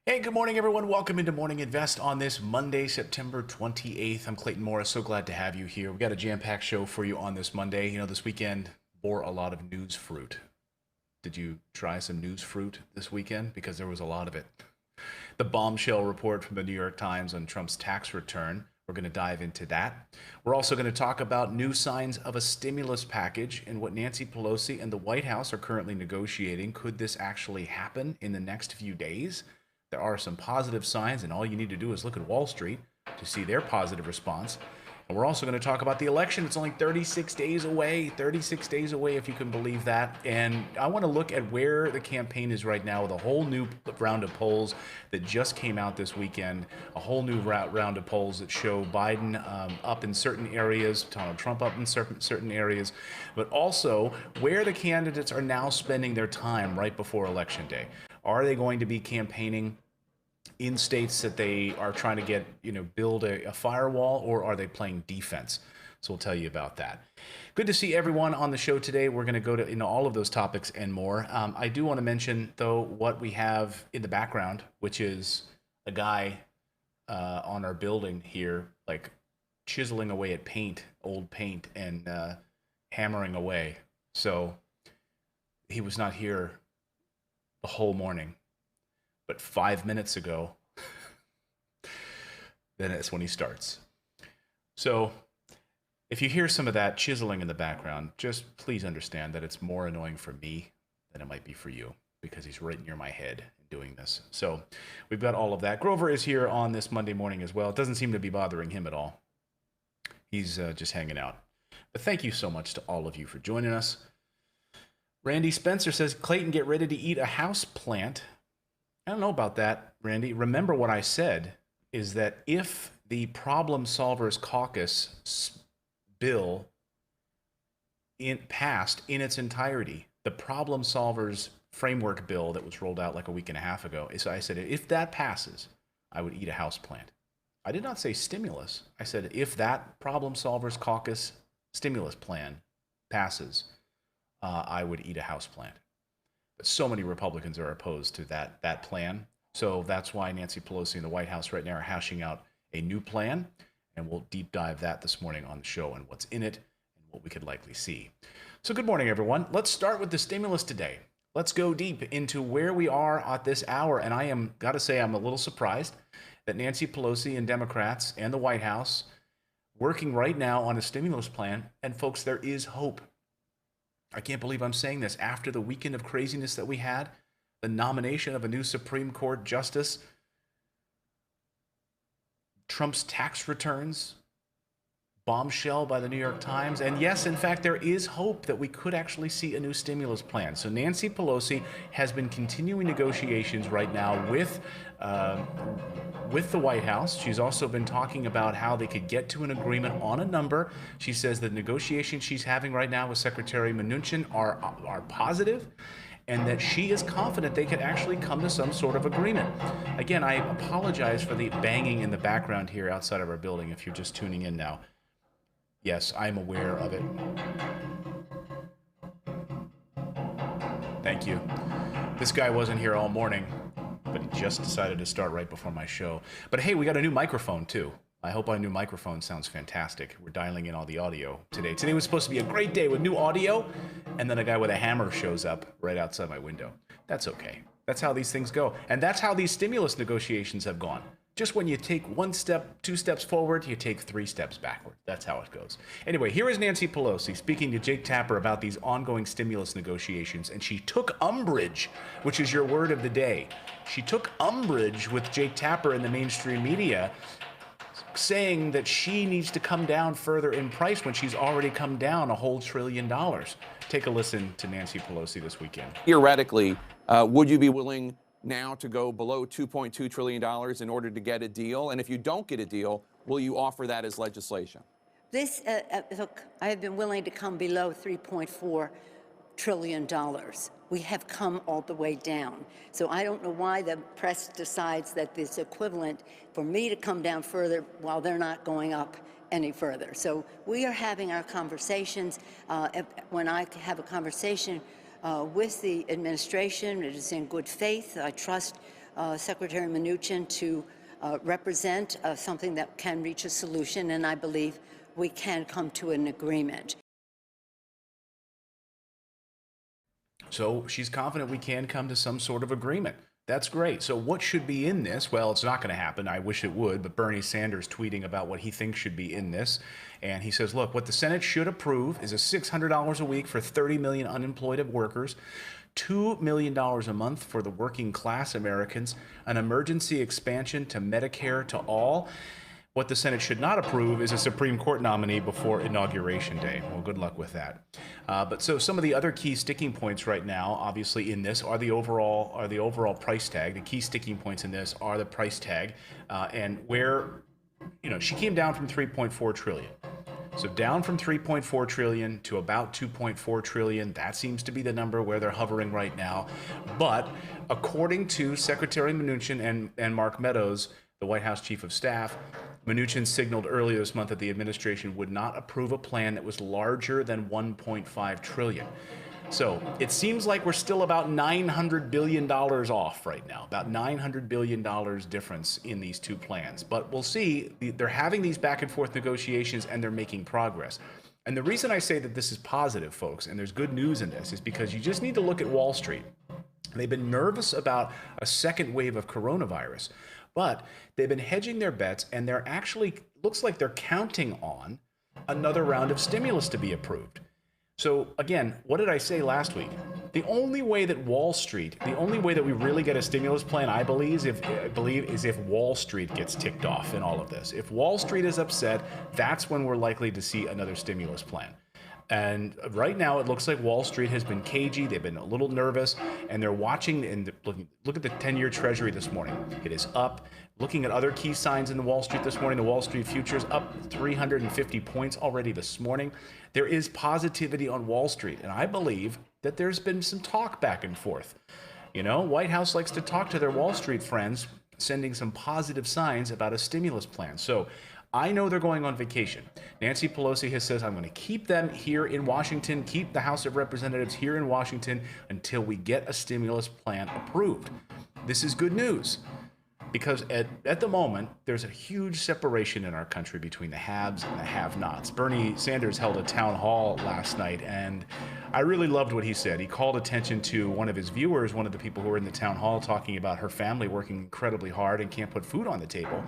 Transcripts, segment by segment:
Hey, good morning, everyone. Welcome into Morning Invest on this Monday, September 28th. I'm Clayton Morris. So glad to have you here. We've got a jam-packed show for you on this Monday. You know, this weekend bore a lot of news fruit. Did you try some news fruit this weekend? Because there was a lot of it. The bombshell report from the New York Times on Trump's tax return. We're going to dive into that. We're also going to talk about new signs of a stimulus package and what Nancy Pelosi and the White House are currently negotiating. Could this actually happen in the next few days? There are some positive signs, and all you need to do is look at Wall Street to see their positive response. And we're also going to talk about the election. It's only 36 days away, if you can believe that. And I want to look at where the campaign is right now with a whole new round of polls that just came out this weekend, a whole new round of polls that show Biden up in certain areas, Donald Trump up in certain areas, but also where the candidates are now spending their time right before Election Day. Are they going to be campaigning in states that they are trying to get, build a firewall, or are they playing defense? So we'll tell you about that. Good to see everyone on the show today. We're going to go into all of those topics and more. I do want to mention, though, what we have in the background, which is a guy on our building here, like chiseling away at old paint, and hammering away. So he was not here the whole morning, but 5 minutes ago, then it's when he starts. So if you hear some of that chiseling in the background, just please understand that it's more annoying for me than it might be for you, because he's right near my head doing this. So we've got all of that. Grover is here on this Monday morning as well. It doesn't seem to be bothering him at all. He's just hanging out. But thank you so much to all of you for joining us. Randy Spencer says, Clayton, get ready to eat a house plant. I don't know about that, Randy. Remember what I said is that if the Problem Solvers Caucus bill passed in its entirety, the Problem Solvers framework bill that was rolled out like a week and a half ago, I said, if that passes, I would eat a house plant. I did not say stimulus. I said, if that Problem Solvers Caucus stimulus plan passes, I would eat a houseplant. But so many Republicans are opposed to that plan. So that's why Nancy Pelosi and the White House right now are hashing out a new plan. And we'll deep dive that this morning on the show and what's in it and what we could likely see. So good morning, everyone. Let's start with the stimulus today. Let's go deep into where we are at this hour. And I'm a little surprised that Nancy Pelosi and Democrats and the White House working right now on a stimulus plan. And folks, there is hope. I can't believe I'm saying this. After the weekend of craziness that we had, the nomination of a new Supreme Court justice, Trump's tax returns, bombshell by the New York Times, and yes, in fact, there is hope that we could actually see a new stimulus plan. So Nancy Pelosi has been continuing negotiations right now with the White House. She's also been talking about how they could get to an agreement on a number. She says the negotiations she's having right now with Secretary Mnuchin are positive, and that she is confident they could actually come to some sort of agreement. Again, I apologize for the banging in the background here outside of our building if you're just tuning in now. Yes, I'm aware of it. Thank you. This guy wasn't here all morning, but he just decided to start right before my show. But hey, we got a new microphone too. I hope our new microphone sounds fantastic. We're dialing in all the audio today. Today was supposed to be a great day with new audio, and then a guy with a hammer shows up right outside my window. That's okay. That's how these things go. And that's how these stimulus negotiations have gone. Just when you take one step, two steps forward, you take 3 steps backward. That's how it goes. Anyway, here is Nancy Pelosi speaking to Jake Tapper about these ongoing stimulus negotiations, and she took umbrage, which is your word of the day. She took umbrage with Jake Tapper in the mainstream media, saying that she needs to come down further in price when she's already come down a whole $1 trillion. Take a listen to Nancy Pelosi this weekend. Theoretically, would you be willing now to go below $2.2 trillion in order to get a deal? And if you don't get a deal, will you offer that as legislation? Look, I have been willing to come below $3.4 trillion. We have come all the way down. So I don't know why the press decides that it's equivalent for me to come down further while they're not going up any further. So we are having our conversations. When I have a conversation with the administration, it is in good faith. I trust Secretary Mnuchin to represent something that can reach a solution, and I believe we can come to an agreement. So she's confident we can come to some sort of agreement. That's great. So what should be in this? Well, it's not going to happen. I wish it would, but Bernie Sanders tweeting about what he thinks should be in this. And he says, look, what the Senate should approve is a $600 a week for 30 million unemployed workers, $2 million a month for the working class Americans, an emergency expansion to Medicare to all. What the Senate should not approve is a Supreme Court nominee before Inauguration Day. Well, good luck with that. But so some of the other key sticking points right now, obviously in this, are the overall price tag. The key sticking points in this are the price tag, and where, she came down from 3.4 trillion. So down from 3.4 trillion to about 2.4 trillion. That seems to be the number where they're hovering right now. But according to Secretary Mnuchin and Mark Meadows, the White House Chief of Staff, Mnuchin signaled earlier this month that the administration would not approve a plan that was larger than 1.5 trillion. So it seems like we're still about $900 billion off right now, about $900 billion difference in these two plans. But we'll see. They're having these back and forth negotiations and they're making progress. And the reason I say that this is positive, folks, and there's good news in this, is because you just need to look at Wall Street. They've been nervous about a second wave of coronavirus, but they've been hedging their bets, and they're actually, looks like they're counting on another round of stimulus to be approved. So again, what did I say last week? The only way that we really get a stimulus plan, I believe, is if Wall Street gets ticked off in all of this. If Wall Street is upset, that's when we're likely to see another stimulus plan. And right now, it looks like Wall Street has been cagey. They've been a little nervous, and they're watching and look at the 10-year Treasury this morning. It is up. Looking at other key signs in the Wall Street this morning, the Wall Street futures up 350 points already this morning. There is positivity on Wall Street, and I believe that there's been some talk back and forth. White House likes to talk to their Wall Street friends, sending some positive signs about a stimulus plan. So I know they're going on vacation. Nancy Pelosi has said, I'm going to keep them here in Washington, keep the House of Representatives here in Washington until we get a stimulus plan approved. This is good news, because at the moment, there's a huge separation in our country between the haves and the have-nots. Bernie Sanders held a town hall last night, and I really loved what he said. He called attention to one of his viewers, one of the people who were in the town hall, talking about her family working incredibly hard and can't put food on the table,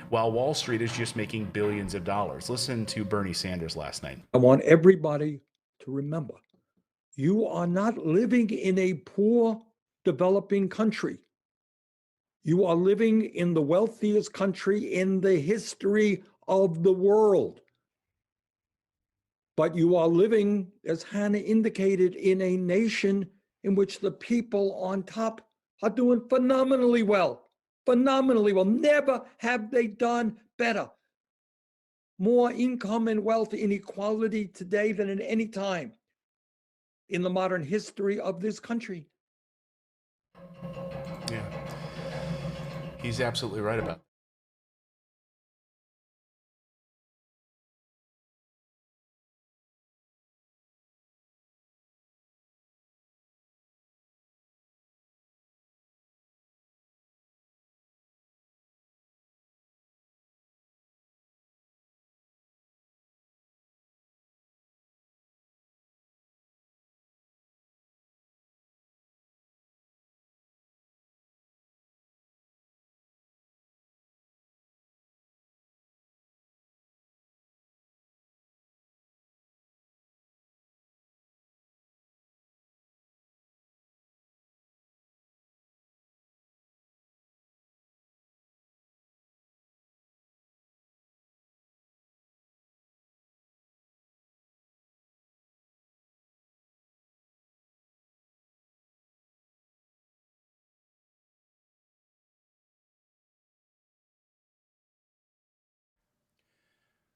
while Wall Street is just making billions of dollars. Listen to Bernie Sanders last night. I want everybody to remember, you are not living in a poor, developing country. You are living in the wealthiest country in the history of the world. But you are living, as Hannah indicated, in a nation in which the people on top are doing phenomenally well. Phenomenally well. Never have they done better. More income and wealth inequality today than at any time in the modern history of this country. Yeah. He's absolutely right about it.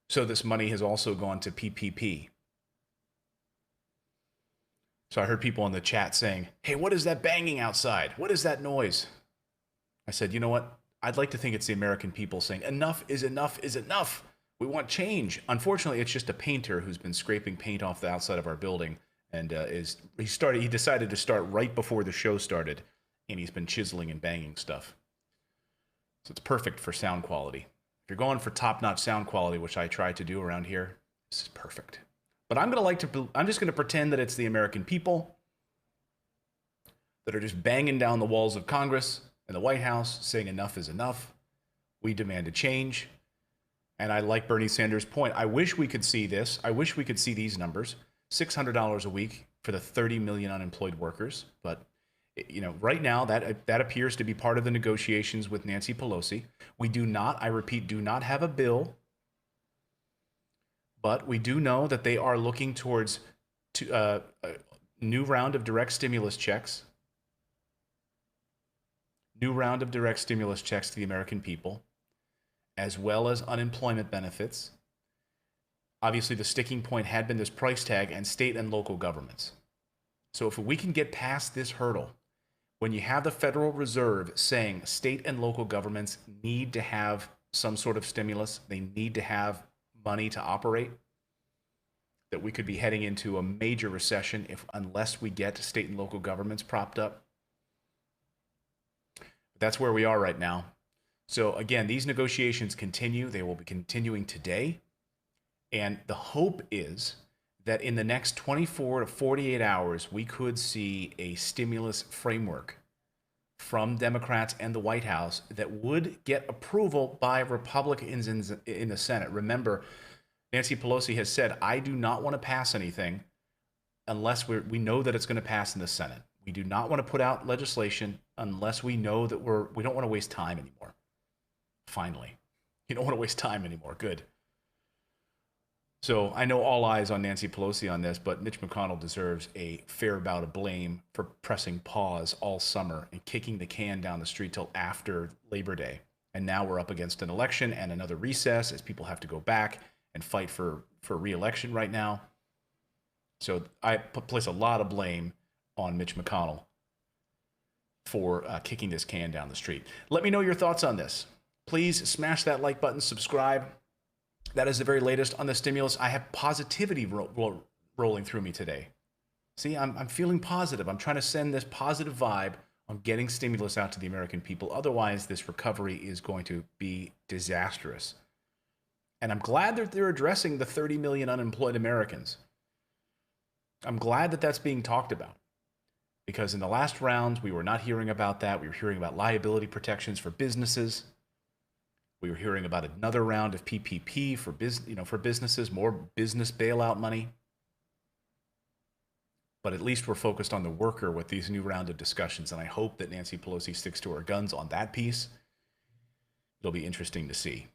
So this money has also gone to PPP. So I heard people in the chat saying, hey, what is that banging outside? What is that noise? I said, you know what? I'd like to think it's the American people saying, enough is enough is enough. We want change. Unfortunately, it's just a painter who's been scraping paint off the outside of our building, and he decided to start right before the show started, and he's been chiseling and banging stuff. So it's perfect for sound quality. If you're going for top-notch sound quality, which I try to do around here, this is perfect. But I'm just going to pretend that it's the American people that are just banging down the walls of Congress and the White House saying enough is enough. We demand a change. And I like Bernie Sanders' point. I wish we could see this. I wish we could see these numbers. $600 a week for the 30 million unemployed workers. But, you know, right now that appears to be part of the negotiations with Nancy Pelosi. We do not, I repeat, do not have a bill. But we do know that they are looking towards a new round of direct stimulus checks. New round of direct stimulus checks to the American people, as well as unemployment benefits. Obviously, the sticking point had been this price tag and state and local governments. So if we can get past this hurdle, when you have the Federal Reserve saying state and local governments need to have some sort of stimulus, they need to have money to operate, that we could be heading into a major recession unless we get state and local governments propped up. That's where we are right now. So again, these negotiations continue. They will be continuing today. And the hope is that in the next 24 to 48 hours, we could see a stimulus framework from Democrats and the White House that would get approval by Republicans in the Senate. Remember, Nancy Pelosi has said, I do not want to pass anything unless we know that it's going to pass in the Senate. We do not want to put out legislation unless we know that we don't want to waste time anymore. Finally, you don't want to waste time anymore. Good. So I know all eyes on Nancy Pelosi on this, but Mitch McConnell deserves a fair bout of blame for pressing pause all summer and kicking the can down the street till after Labor Day. And now we're up against an election and another recess as people have to go back and fight for re-election right now. So I place a lot of blame on Mitch McConnell for kicking this can down the street. Let me know your thoughts on this. Please smash that like button, subscribe. That is the very latest on the stimulus. I have positivity rolling through me today. See, I'm feeling positive. I'm trying to send this positive vibe on getting stimulus out to the American people. Otherwise, this recovery is going to be disastrous. And I'm glad that they're addressing the 30 million unemployed Americans. I'm glad that that's being talked about. Because in the last rounds, we were not hearing about that. We were hearing about liability protections for businesses. We were hearing about another round of PPP for businesses, more business bailout money. But at least we're focused on the worker with these new round of discussions. And I hope that Nancy Pelosi sticks to her guns on that piece. It'll be interesting to see.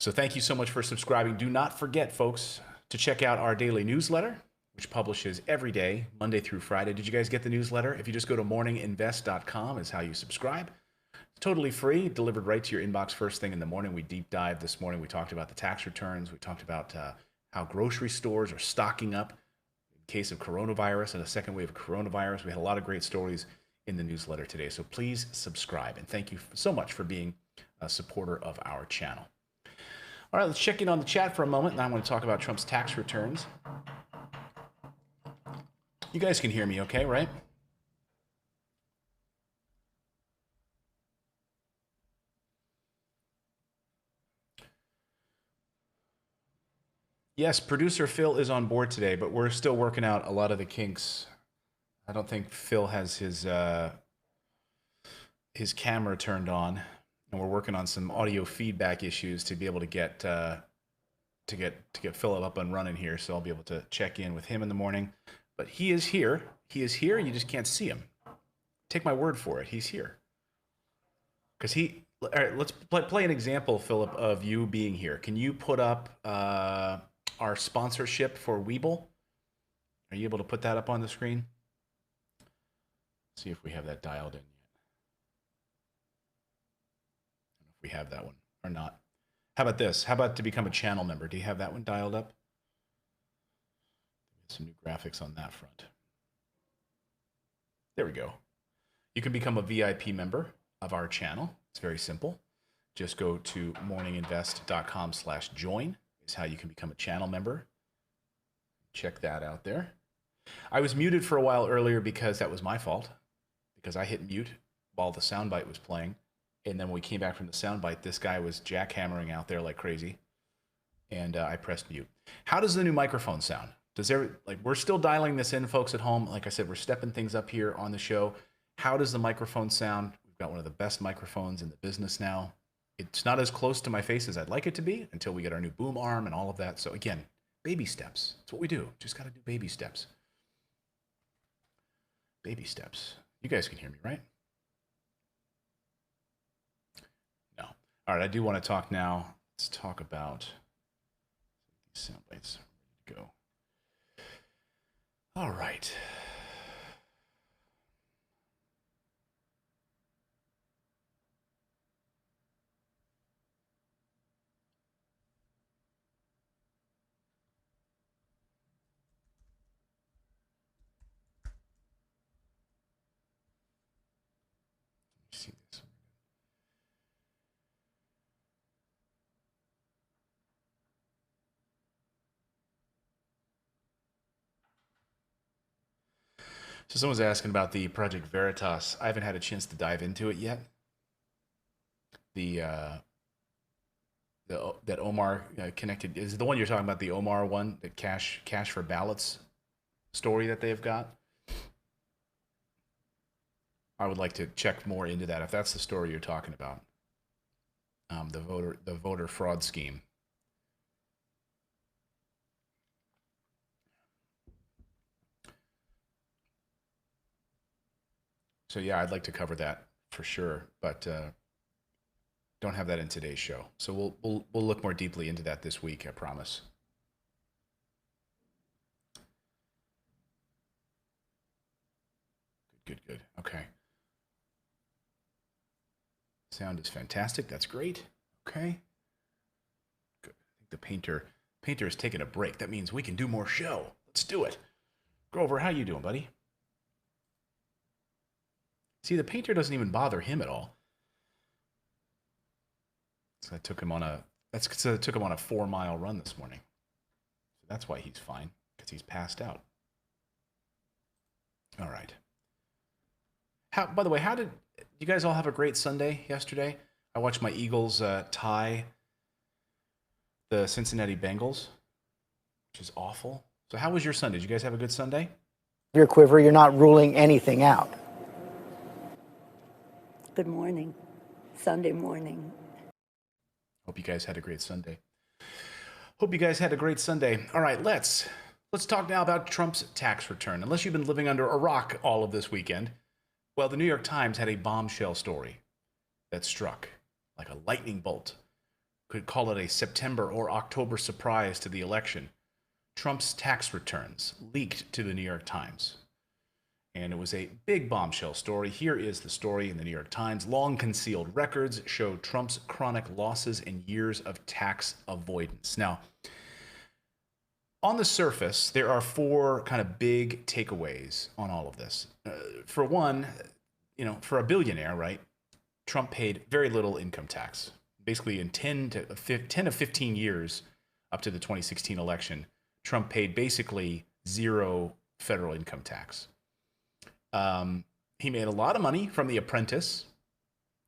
So thank you so much for subscribing. Do not forget, folks, to check out our daily newsletter, which publishes every day, Monday through Friday. Did you guys get the newsletter? If you just go to morninginvest.com is how you subscribe. It's totally free, delivered right to your inbox first thing in the morning. We deep dive this morning. We talked about the tax returns. We talked about how grocery stores are stocking up in case of coronavirus and a second wave of coronavirus. We had a lot of great stories in the newsletter today. So please subscribe. And thank you so much for being a supporter of our channel. All right, let's check in on the chat for a moment. Now I want to talk about Trump's tax returns. You guys can hear me okay, right? Yes, producer Phil is on board today, but we're still working out a lot of the kinks. I don't think Phil has his camera turned on, and we're working on some audio feedback issues to be able to get Phil up and running here. So I'll be able to check in with him in the morning. But he is here. He is here. You just can't see him. Take my word for it. He's here. Because all right, let's play an example, Philip, of you being here. Can you put up our sponsorship for Weeble? Are you able to put that up on the screen? Let's see if we have that dialed in yet. I don't know if we have that one or not. How about this? How about to become a channel member? Do you have that one dialed up? Some new graphics on that front. There we go. You can become a VIP member of our channel. It's very simple. Just go to morninginvest.com/join is how you can become a channel member. Check that out there. I was muted for a while earlier because that was my fault, because I hit mute while the soundbite was playing. And then when we came back from the soundbite, this guy was jackhammering out there like crazy. And I pressed mute. How does the new microphone sound? We're still dialing this in, folks at home. Like I said, we're stepping things up here on the show. How does the microphone sound? We've got one of the best microphones in the business now. It's not as close to my face as I'd like it to be until we get our new boom arm and all of that. So again, baby steps. That's what we do. Just got to do baby steps. Baby steps. You guys can hear me, right? No. All right, I do want to talk now. Let's talk about these sound bites. Ready to go. All right. See this. So someone's asking about the Project Veritas. I haven't had a chance to dive into it yet. That Omar connected is the one you're talking about. The Omar one, the cash for ballots story that they've got. I would like to check more into that if that's the story you're talking about. The voter fraud scheme. So yeah, I'd like to cover that for sure, but don't have that in today's show. So we'll look more deeply into that this week, I promise. Good. Okay. Sound is fantastic. That's great. Okay. Good. I think the painter is taking a break. That means we can do more show. Let's do it. Grover, how you doing, buddy? See, the painter doesn't even bother him at all. So I took him on a 4-mile run this morning. So that's why he's fine, because he's passed out. All right. By the way, how did you guys all have a great Sunday yesterday? I watched my Eagles tie the Cincinnati Bengals, which is awful. So how was your Sunday? Did you guys have a good Sunday? Your quiver, you're not ruling anything out. Good morning. Sunday morning. Hope you guys had a great Sunday. All right, let's talk now about Trump's tax return. Unless you've been living under a rock all of this weekend, well, the New York Times had a bombshell story that struck like a lightning bolt. Could call it a September or October surprise to the election. Trump's tax returns leaked to the New York Times. And it was a big bombshell story. Here is the story in the New York Times. Long concealed records show Trump's chronic losses and years of tax avoidance. Now, on the surface, there are 4 kind of big takeaways on all of this. For one, for a billionaire, right, Trump paid very little income tax. Basically, in 10 of 15 years up to the 2016 election, Trump paid basically 0 federal income tax. He made a lot of money from The Apprentice.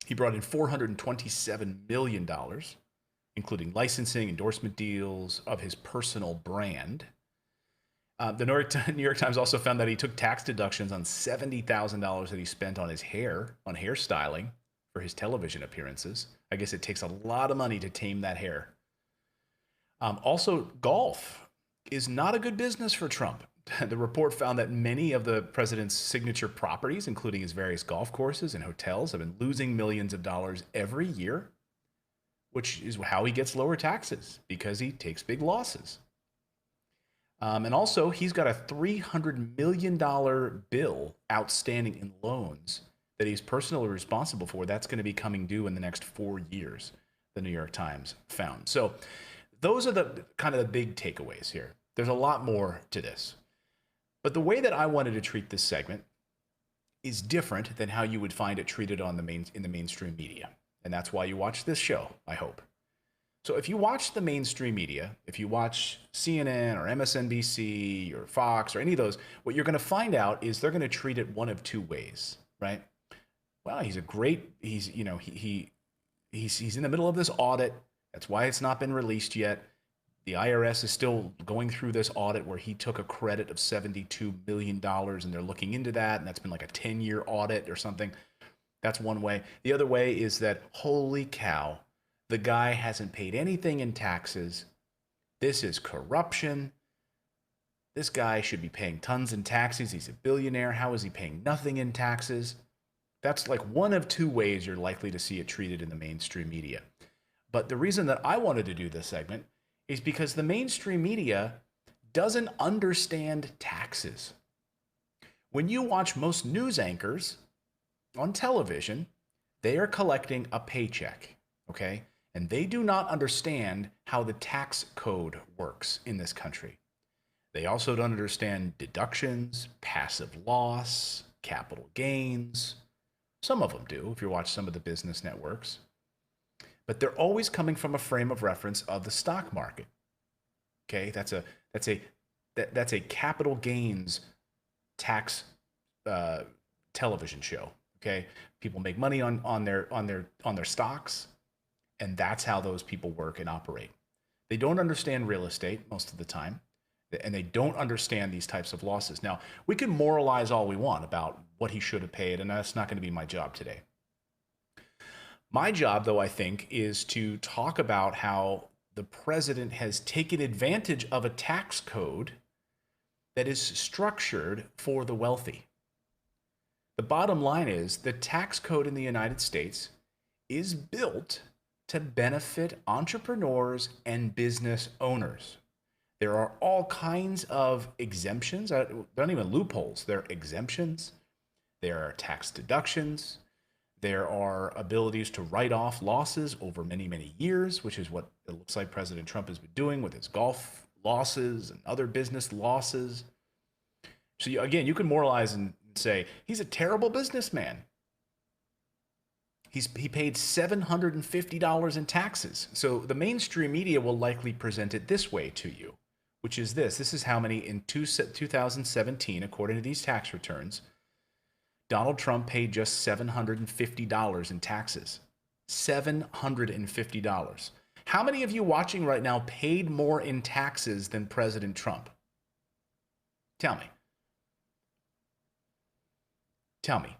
He brought in $427 million, including licensing, endorsement deals of his personal brand. The New York Times also found that he took tax deductions on $70,000 that he spent on his hair, on hairstyling for his television appearances. I guess it takes a lot of money to tame that hair. Also, golf is not a good business for Trump. The report found that many of the president's signature properties, including his various golf courses and hotels, have been losing millions of dollars every year, which is how he gets lower taxes, because he takes big losses. And also, he's got a $300 million bill outstanding in loans that he's personally responsible for. That's going to be coming due in the next 4 years, the New York Times found. So those are the kind of the big takeaways here. There's a lot more to this. But the way that I wanted to treat this segment is different than how you would find it treated in the mainstream media. And that's why you watch this show, I hope. So if you watch the mainstream media, if you watch CNN or MSNBC or Fox or any of those, what you're going to find out is they're going to treat it one of 2 ways, right? Well, he he's in the middle of this audit. That's why it's not been released yet. The IRS is still going through this audit where he took a credit of $72 million, and they're looking into that, and that's been like a 10-year audit or something. That's one way. The other way is that, holy cow, the guy hasn't paid anything in taxes. This is corruption. This guy should be paying tons in taxes. He's a billionaire. How is he paying nothing in taxes? That's like one of two ways you're likely to see it treated in the mainstream media. But the reason that I wanted to do this segment is because the mainstream media doesn't understand taxes. When you watch most news anchors on television, they are collecting a paycheck, okay? And they do not understand how the tax code works in this country. They also don't understand deductions, passive loss, capital gains. Some of them do, if you watch some of the business networks. But they're always coming from a frame of reference of the stock market. Okay, that's a capital gains tax television show. Okay, people make money on their stocks, and that's how those people work and operate. They don't understand real estate most of the time, and they don't understand these types of losses. Now, we can moralize all we want about what he should have paid, and that's not going to be my job today. My job, though, I think, is to talk about how the president has taken advantage of a tax code that is structured for the wealthy. The bottom line is the tax code in the United States is built to benefit entrepreneurs and business owners. There are all kinds of exemptions. They're not even loopholes. They're exemptions. There are tax deductions. There are abilities to write off losses over many, many years, which is what it looks like President Trump has been doing with his golf losses and other business losses. So again, you can moralize and say, he's a terrible businessman. He paid $750 in taxes. So the mainstream media will likely present it this way to you, which is this. This is how many in 2017, according to these tax returns, Donald Trump paid just $750 in taxes. $750. How many of you watching right now paid more in taxes than President Trump? Tell me. Tell me.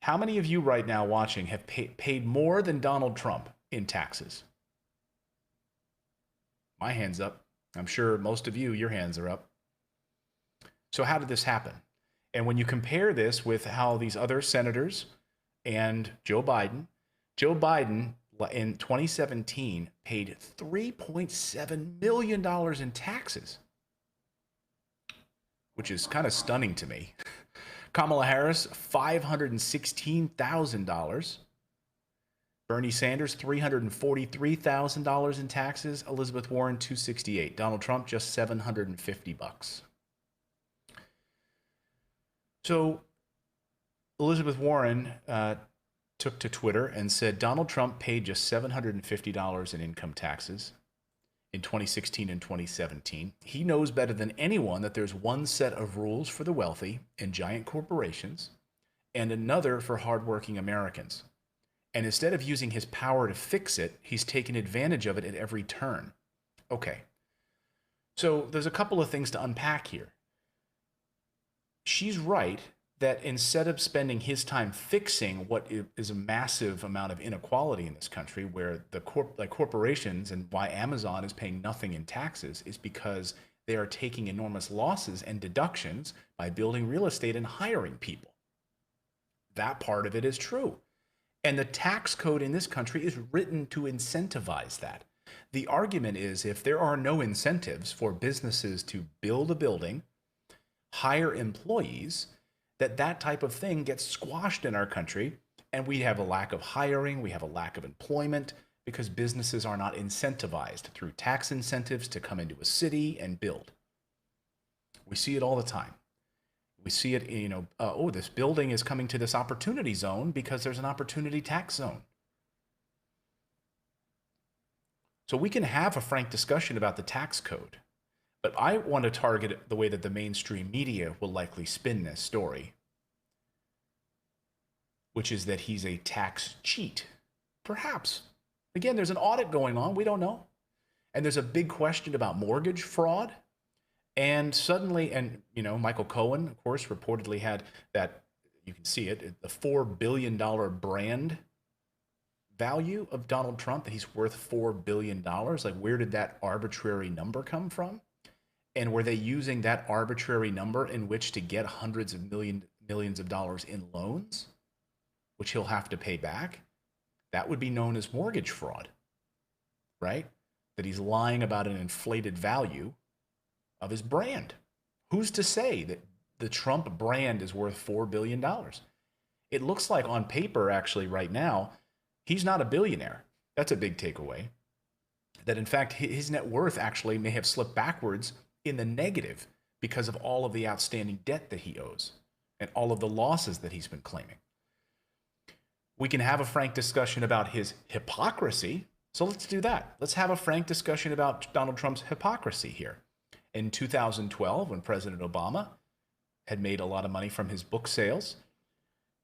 How many of you right now watching have paid more than Donald Trump in taxes? My hand's up. I'm sure most of you, your hands are up. So how did this happen? And when you compare this with how these other senators and Joe Biden in 2017 paid $3.7 million in taxes, which is kind of stunning to me. Kamala Harris, $516,000. Bernie Sanders, $343,000 in taxes. Elizabeth Warren, $268,000. Donald Trump, just $750. So Elizabeth Warren took to Twitter and said Donald Trump paid just $750 in income taxes in 2016 and 2017. He knows better than anyone that there's one set of rules for the wealthy and giant corporations and another for hardworking Americans. And instead of using his power to fix it, he's taken advantage of it at every turn. Okay. So there's a couple of things to unpack here. She's right that instead of spending his time fixing what is a massive amount of inequality in this country, where the corporations and why Amazon is paying nothing in taxes is because they are taking enormous losses and deductions by building real estate and hiring people. That part of it is true. And the tax code in this country is written to incentivize that. The argument is if there are no incentives for businesses to build a building, hire employees, that type of thing gets squashed in our country, and we have a lack of hiring, we have a lack of employment because businesses are not incentivized through tax incentives to come into a city and build. We see it all the time. We see it, this building is coming to this opportunity zone because there's an opportunity tax zone. So we can have a frank discussion about the tax code. But I want to target the way that the mainstream media will likely spin this story, which is that he's a tax cheat. Perhaps. Again, there's an audit going on. We don't know. And there's a big question about mortgage fraud. And suddenly, and Michael Cohen, of course, reportedly had that, you can see it, the $4 billion brand value of Donald Trump, that he's worth $4 billion. Like, where did that arbitrary number come from? And were they using that arbitrary number in which to get hundreds of millions of dollars in loans, which he'll have to pay back? That would be known as mortgage fraud, right? That he's lying about an inflated value of his brand. Who's to say that the Trump brand is worth $4 billion? It looks like on paper, actually, right now, he's not a billionaire. That's a big takeaway. That in fact, his net worth actually may have slipped backwards in the negative because of all of the outstanding debt that he owes and all of the losses that he's been claiming. We can have a frank discussion about his hypocrisy. So let's do that. Let's have a frank discussion about Donald Trump's hypocrisy here. In 2012, when President Obama had made a lot of money from his book sales,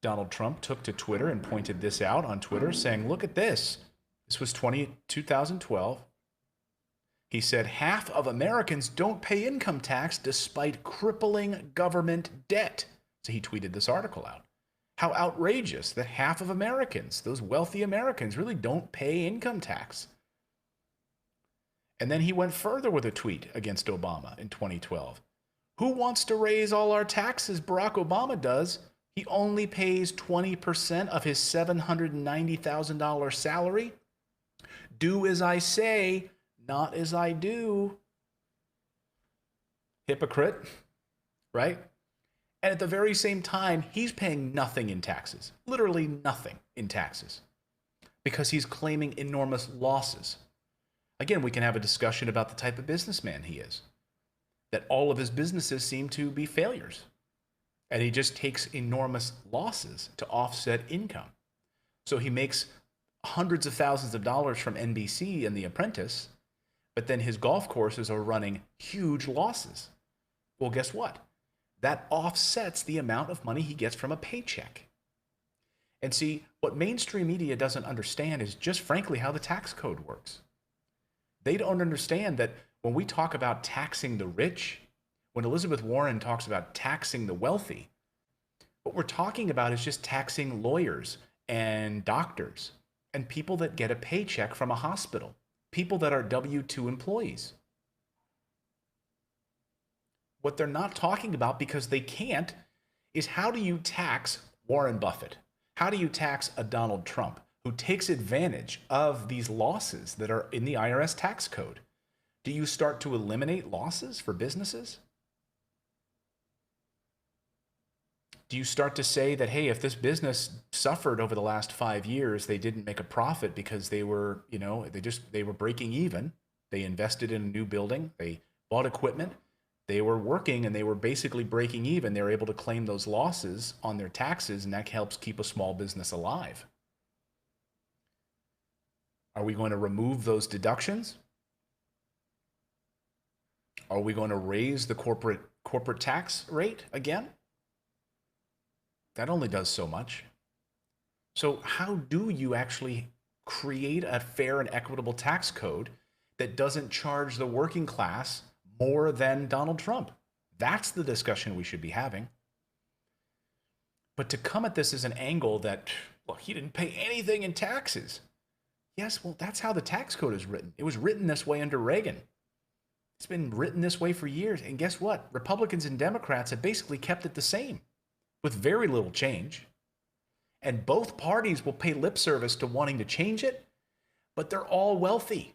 Donald Trump took to Twitter and pointed this out on Twitter, saying, look at this. This was 2012. He said, half of Americans don't pay income tax despite crippling government debt. So he tweeted this article out. How outrageous that half of Americans, those wealthy Americans, really don't pay income tax. And then he went further with a tweet against Obama in 2012. Who wants to raise all our taxes? Barack Obama does. He only pays 20% of his $790,000 salary. Do as I say, not as I do. Hypocrite, right? And at the very same time, he's paying nothing in taxes, literally nothing in taxes, because he's claiming enormous losses. Again, we can have a discussion about the type of businessman he is, that all of his businesses seem to be failures, and he just takes enormous losses to offset income. So he makes hundreds of thousands of dollars from NBC and The Apprentice, but then his golf courses are running huge losses. Well, guess what? That offsets the amount of money he gets from a paycheck. And see, what mainstream media doesn't understand is just frankly how the tax code works. They don't understand that when we talk about taxing the rich, when Elizabeth Warren talks about taxing the wealthy, what we're talking about is just taxing lawyers and doctors and people that get a paycheck from a hospital, people that are W-2 employees. What they're not talking about, because they can't, is how do you tax Warren Buffett? How do you tax a Donald Trump who takes advantage of these losses that are in the IRS tax code? Do you start to eliminate losses for businesses? Do you start to say that, hey, if this business suffered over the last 5 years, they didn't make a profit because they were, they were breaking even. They invested in a new building. They bought equipment. They were working and they were basically breaking even. They were able to claim those losses on their taxes, and that helps keep a small business alive. Are we going to remove those deductions? Are we going to raise the corporate tax rate again? That only does so much. So how do you actually create a fair and equitable tax code that doesn't charge the working class more than Donald Trump? That's the discussion we should be having. But to come at this as an angle that, well, he didn't pay anything in taxes. Yes, well, that's how the tax code is written. It was written this way under Reagan. It's been written this way for years. And guess what? Republicans and Democrats have basically kept it the same with very little change. And both parties will pay lip service to wanting to change it, but they're all wealthy.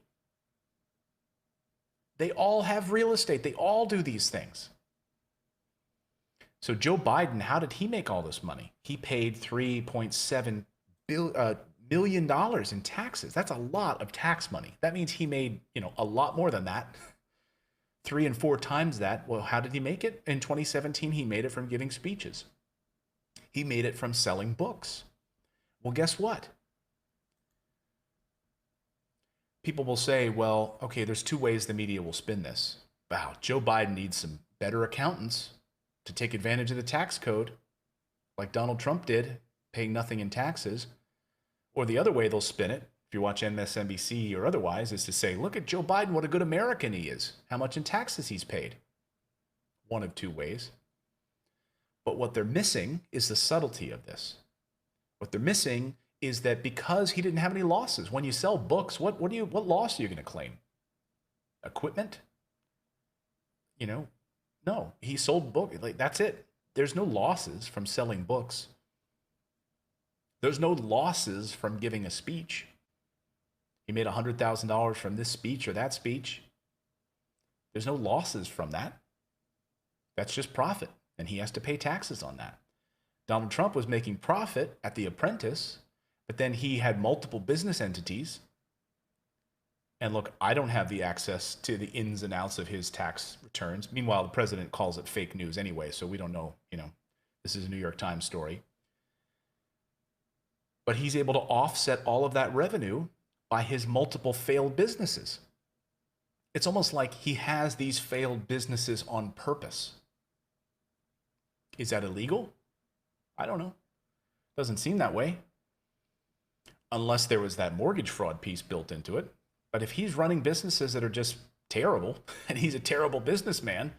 They all have real estate. They all do these things. So Joe Biden, how did he make all this money? He paid $3.7 million in taxes. That's a lot of tax money. That means he made, a lot more than that. 3 and 4 times that. Well, how did he make it? In 2017, he made it from giving speeches. He made it from selling books. Well, guess what? People will say, well, okay, there's 2 ways the media will spin this. Wow, Joe Biden needs some better accountants to take advantage of the tax code, like Donald Trump did, paying nothing in taxes. Or the other way they'll spin it, if you watch MSNBC or otherwise, is to say, look at Joe Biden, what a good American he is, how much in taxes he's paid. One of two ways. But what they're missing is the subtlety of this. What they're missing is that because he didn't have any losses, when you sell books, what loss are you going to claim? Equipment? No, he sold books. Like, that's it. There's no losses from selling books. There's no losses from giving a speech. He made $100,000 from this speech or that speech. There's no losses from that. That's just profit, and he has to pay taxes on that. Donald Trump was making profit at The Apprentice, but then he had multiple business entities. And look, I don't have the access to the ins and outs of his tax returns. Meanwhile, the president calls it fake news anyway, so we don't know, this is a New York Times story. But he's able to offset all of that revenue by his multiple failed businesses. It's almost like he has these failed businesses on purpose. Is that illegal? I don't know. Doesn't seem that way. Unless there was that mortgage fraud piece built into it. But if he's running businesses that are just terrible, and he's a terrible businessman,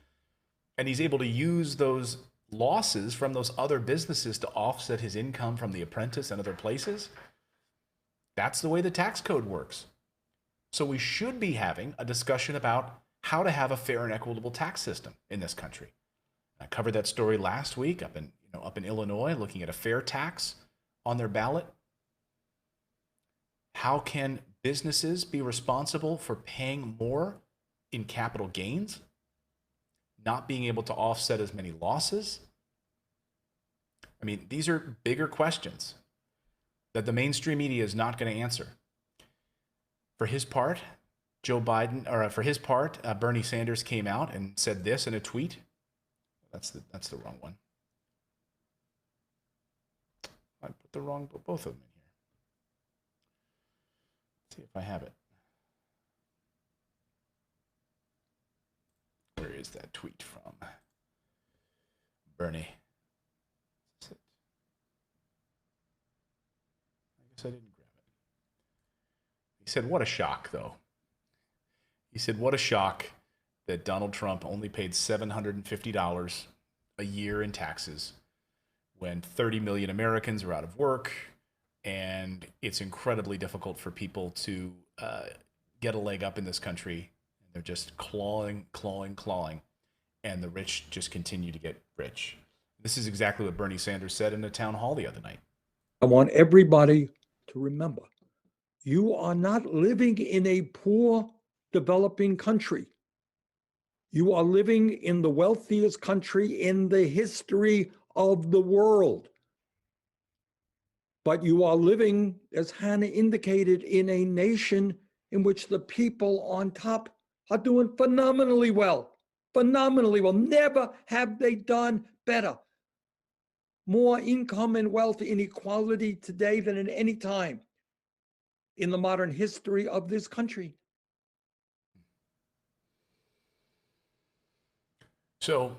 and he's able to use those losses from those other businesses to offset his income from The Apprentice and other places, that's the way the tax code works. So we should be having a discussion about how to have a fair and equitable tax system in this country. I covered that story last week up in Illinois, looking at a fair tax on their ballot. How can businesses be responsible for paying more in capital gains, not being able to offset as many losses? I mean, these are bigger questions that the mainstream media is not going to answer. For his part, Bernie Sanders came out and said this in a tweet. That's the wrong one. I put both of them in here. Let's see if I have it. Where is that tweet from? Bernie. That's it. I guess I didn't grab it. He said, what a shock, though. He said, what a shock that Donald Trump only paid $750 a year in taxes when 30 million Americans are out of work, and it's incredibly difficult for people to get a leg up in this country. They're just clawing, and the rich just continue to get rich. This is exactly what Bernie Sanders said in a town hall the other night. I want everybody to remember, you are not living in a poor, developing country. You are living in the wealthiest country in the history of the world. But you are living, as Hannah indicated, in a nation in which the people on top are doing phenomenally well. Phenomenally well. Never have they done better. More income and wealth inequality today than at any time in the modern history of this country. So,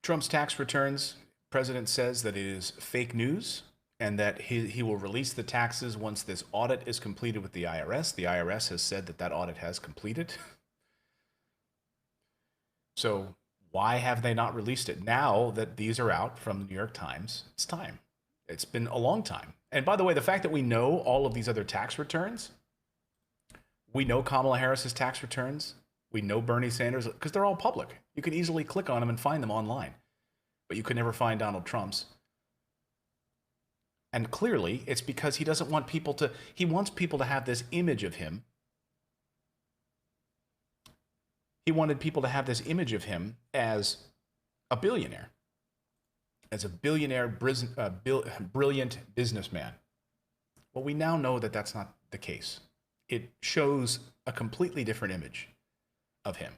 Trump's tax returns, president says that it is fake news and that he will release the taxes once this audit is completed with the IRS. The IRS has said that audit has completed. So why have they not released it? Now that these are out from the New York Times, it's time. It's been a long time. And by the way, the fact that we know all of these other tax returns, we know Kamala Harris's tax returns, we know Bernie Sanders, because they're all public. You can easily click on them and find them online. But you could never find Donald Trump's. And clearly, it's because he doesn't want people to, he wants people to have this image of him. He wanted people to have this image of him as a billionaire, as a billionaire, brilliant businessman. Well, we now know that that's not the case. It shows a completely different image of him.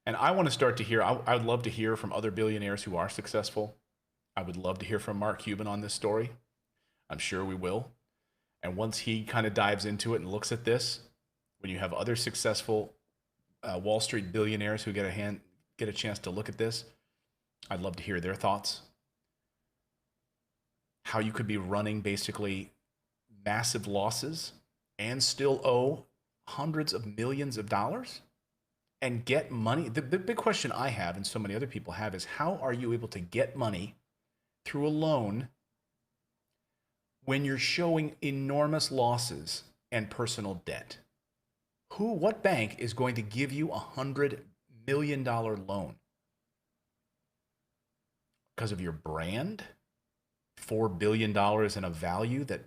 And I want to start to hear, I would love to hear from other billionaires who are successful. I would love to hear from Mark Cuban on this story. I'm sure we will. And once he kind of dives into it and looks at this, when you have other successful Wall Street billionaires who get a chance to look at this, I'd love to hear their thoughts. How you could be running basically massive losses and still owe hundreds of millions of dollars and get money? The big question I have, and so many other people have, is how are you able to get money through a loan when you're showing enormous losses and personal debt? What bank is going to give you $100 million loan? Because of your brand? $4 billion in a value that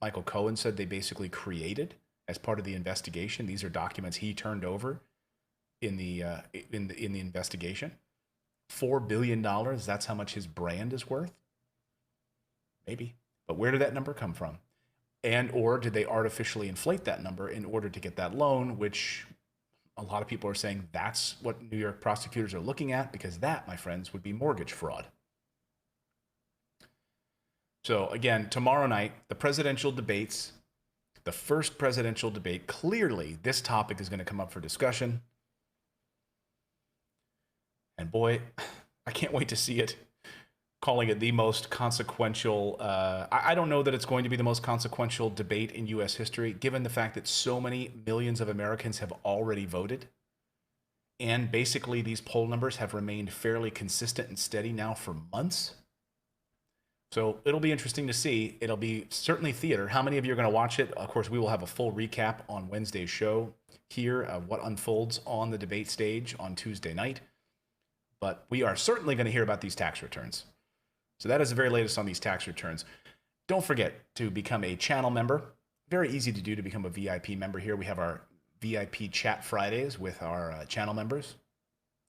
Michael Cohen said they basically created as part of the investigation. These are documents he turned over in the investigation. $4 billion, that's how much his brand is worth? Maybe. But where did that number come from? And or did they artificially inflate that number in order to get that loan, which a lot of people are saying that's what New York prosecutors are looking at, because that, my friends, would be mortgage fraud. So again, tomorrow night, the presidential debates, the first presidential debate, clearly this topic is going to come up for discussion. And boy, I can't wait to see it. Calling it the most consequential, I don't know that it's going to be the most consequential debate in U.S. history, given the fact that so many millions of Americans have already voted. And basically these poll numbers have remained fairly consistent and steady now for months. So it'll be interesting to see. It'll be certainly theater. How many of you are going to watch it? Of course, we will have a full recap on Wednesday's show here of what unfolds on the debate stage on Tuesday night. But we are certainly going to hear about these tax returns. So that is the very latest on these tax returns. Don't forget to become a channel member. Very easy to do to become a VIP member here. We have our VIP chat Fridays with our channel members,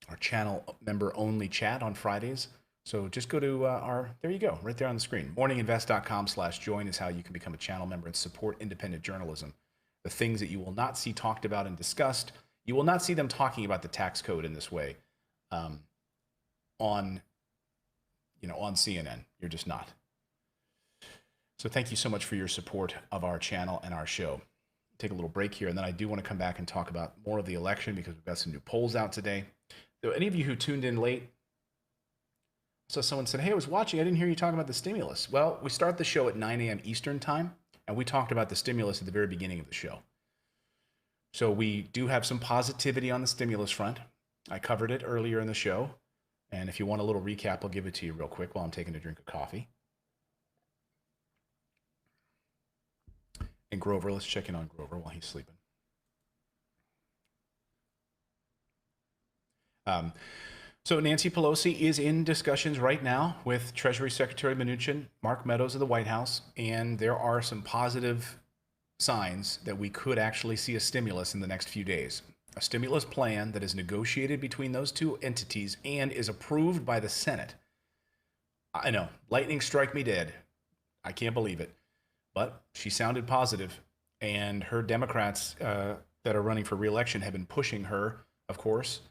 our channel member only chat on Fridays. So just go to there you go, right there on the screen. morninginvest.com/join is how you can become a channel member and support independent journalism. The things that you will not see talked about and discussed, you will not see them talking about the tax code in this way on CNN. You're just not. So thank you so much for your support of our channel and our show. Take a little break here, and then I do want to come back and talk about more of the election because we've got some new polls out today. So any of you who tuned in late, so someone said, hey, I was watching, I didn't hear you talking about the stimulus. Well, we start the show at 9 a.m. Eastern time, and we talked about the stimulus at the very beginning of the show. So we do have some positivity on the stimulus front. I covered it earlier in the show. And if you want a little recap, I'll give it to you real quick while I'm taking a drink of coffee. And Grover, let's check in on Grover while he's sleeping. So Nancy Pelosi is in discussions right now with Treasury Secretary Mnuchin, Mark Meadows of the White House, and there are some positive signs that we could actually see a stimulus in the next few days. A stimulus plan that is negotiated between those two entities and is approved by the Senate. I know, lightning strike me dead. I can't believe it. But she sounded positive, and her Democrats that are running for re-election have been pushing her, of course,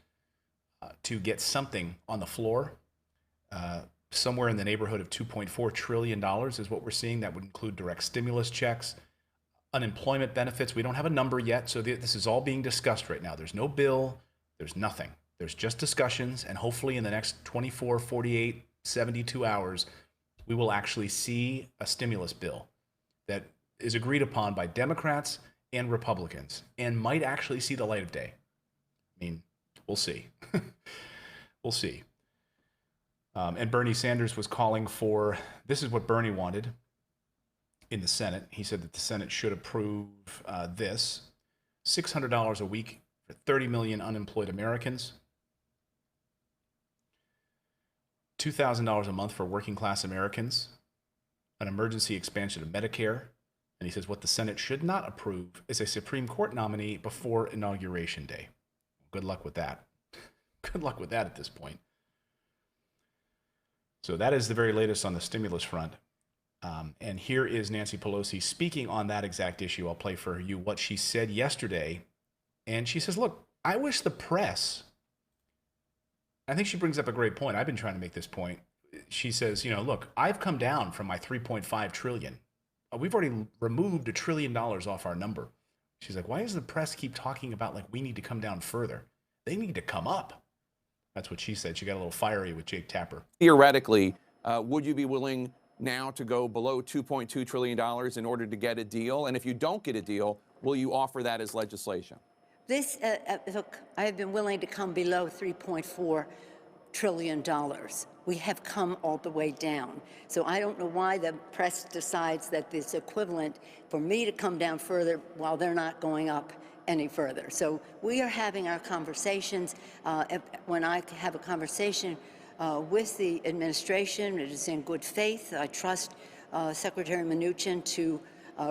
to get something on the floor. Somewhere in the neighborhood of $2.4 trillion is what we're seeing. That would include direct stimulus checks, unemployment benefits. We don't have a number yet, so this is all being discussed right now. There's no bill, there's nothing. There's just discussions, and hopefully in the next 24, 48, 72 hours, we will actually see a stimulus bill that is agreed upon by Democrats and Republicans and might actually see the light of day. I mean, we'll see. We'll see. And Bernie Sanders was calling for, this is what Bernie wanted in the Senate. He said that the Senate should approve this, $600 a week for 30 million unemployed Americans, $2,000 a month for working class Americans, an emergency expansion of Medicare. And he says what the Senate should not approve is a Supreme Court nominee before Inauguration Day. Good luck with that. Good luck with that at this point. So that is the very latest on the stimulus front. And here is Nancy Pelosi speaking on that exact issue. I'll play for you what she said yesterday. And she says, look, I wish the press, I think she brings up a great point. I've been trying to make this point. She says, look, I've come down from my 3.5 trillion. We've already removed $1 trillion off our number. She's like, why does the press keep talking about like we need to come down further? They need to come up. That's what she said. She got a little fiery with Jake Tapper. Theoretically, would you be willing now to go below $2.2 trillion in order to get a deal? And if you don't get a deal, will you offer that as legislation? Look, I have been willing to come below $3.4 trillion. We have come all the way down. So I don't know why the press decides that it's equivalent for me to come down further while they're not going up any further. So we are having our conversations. When I have a conversation with the administration, it is in good faith. I trust Secretary Mnuchin to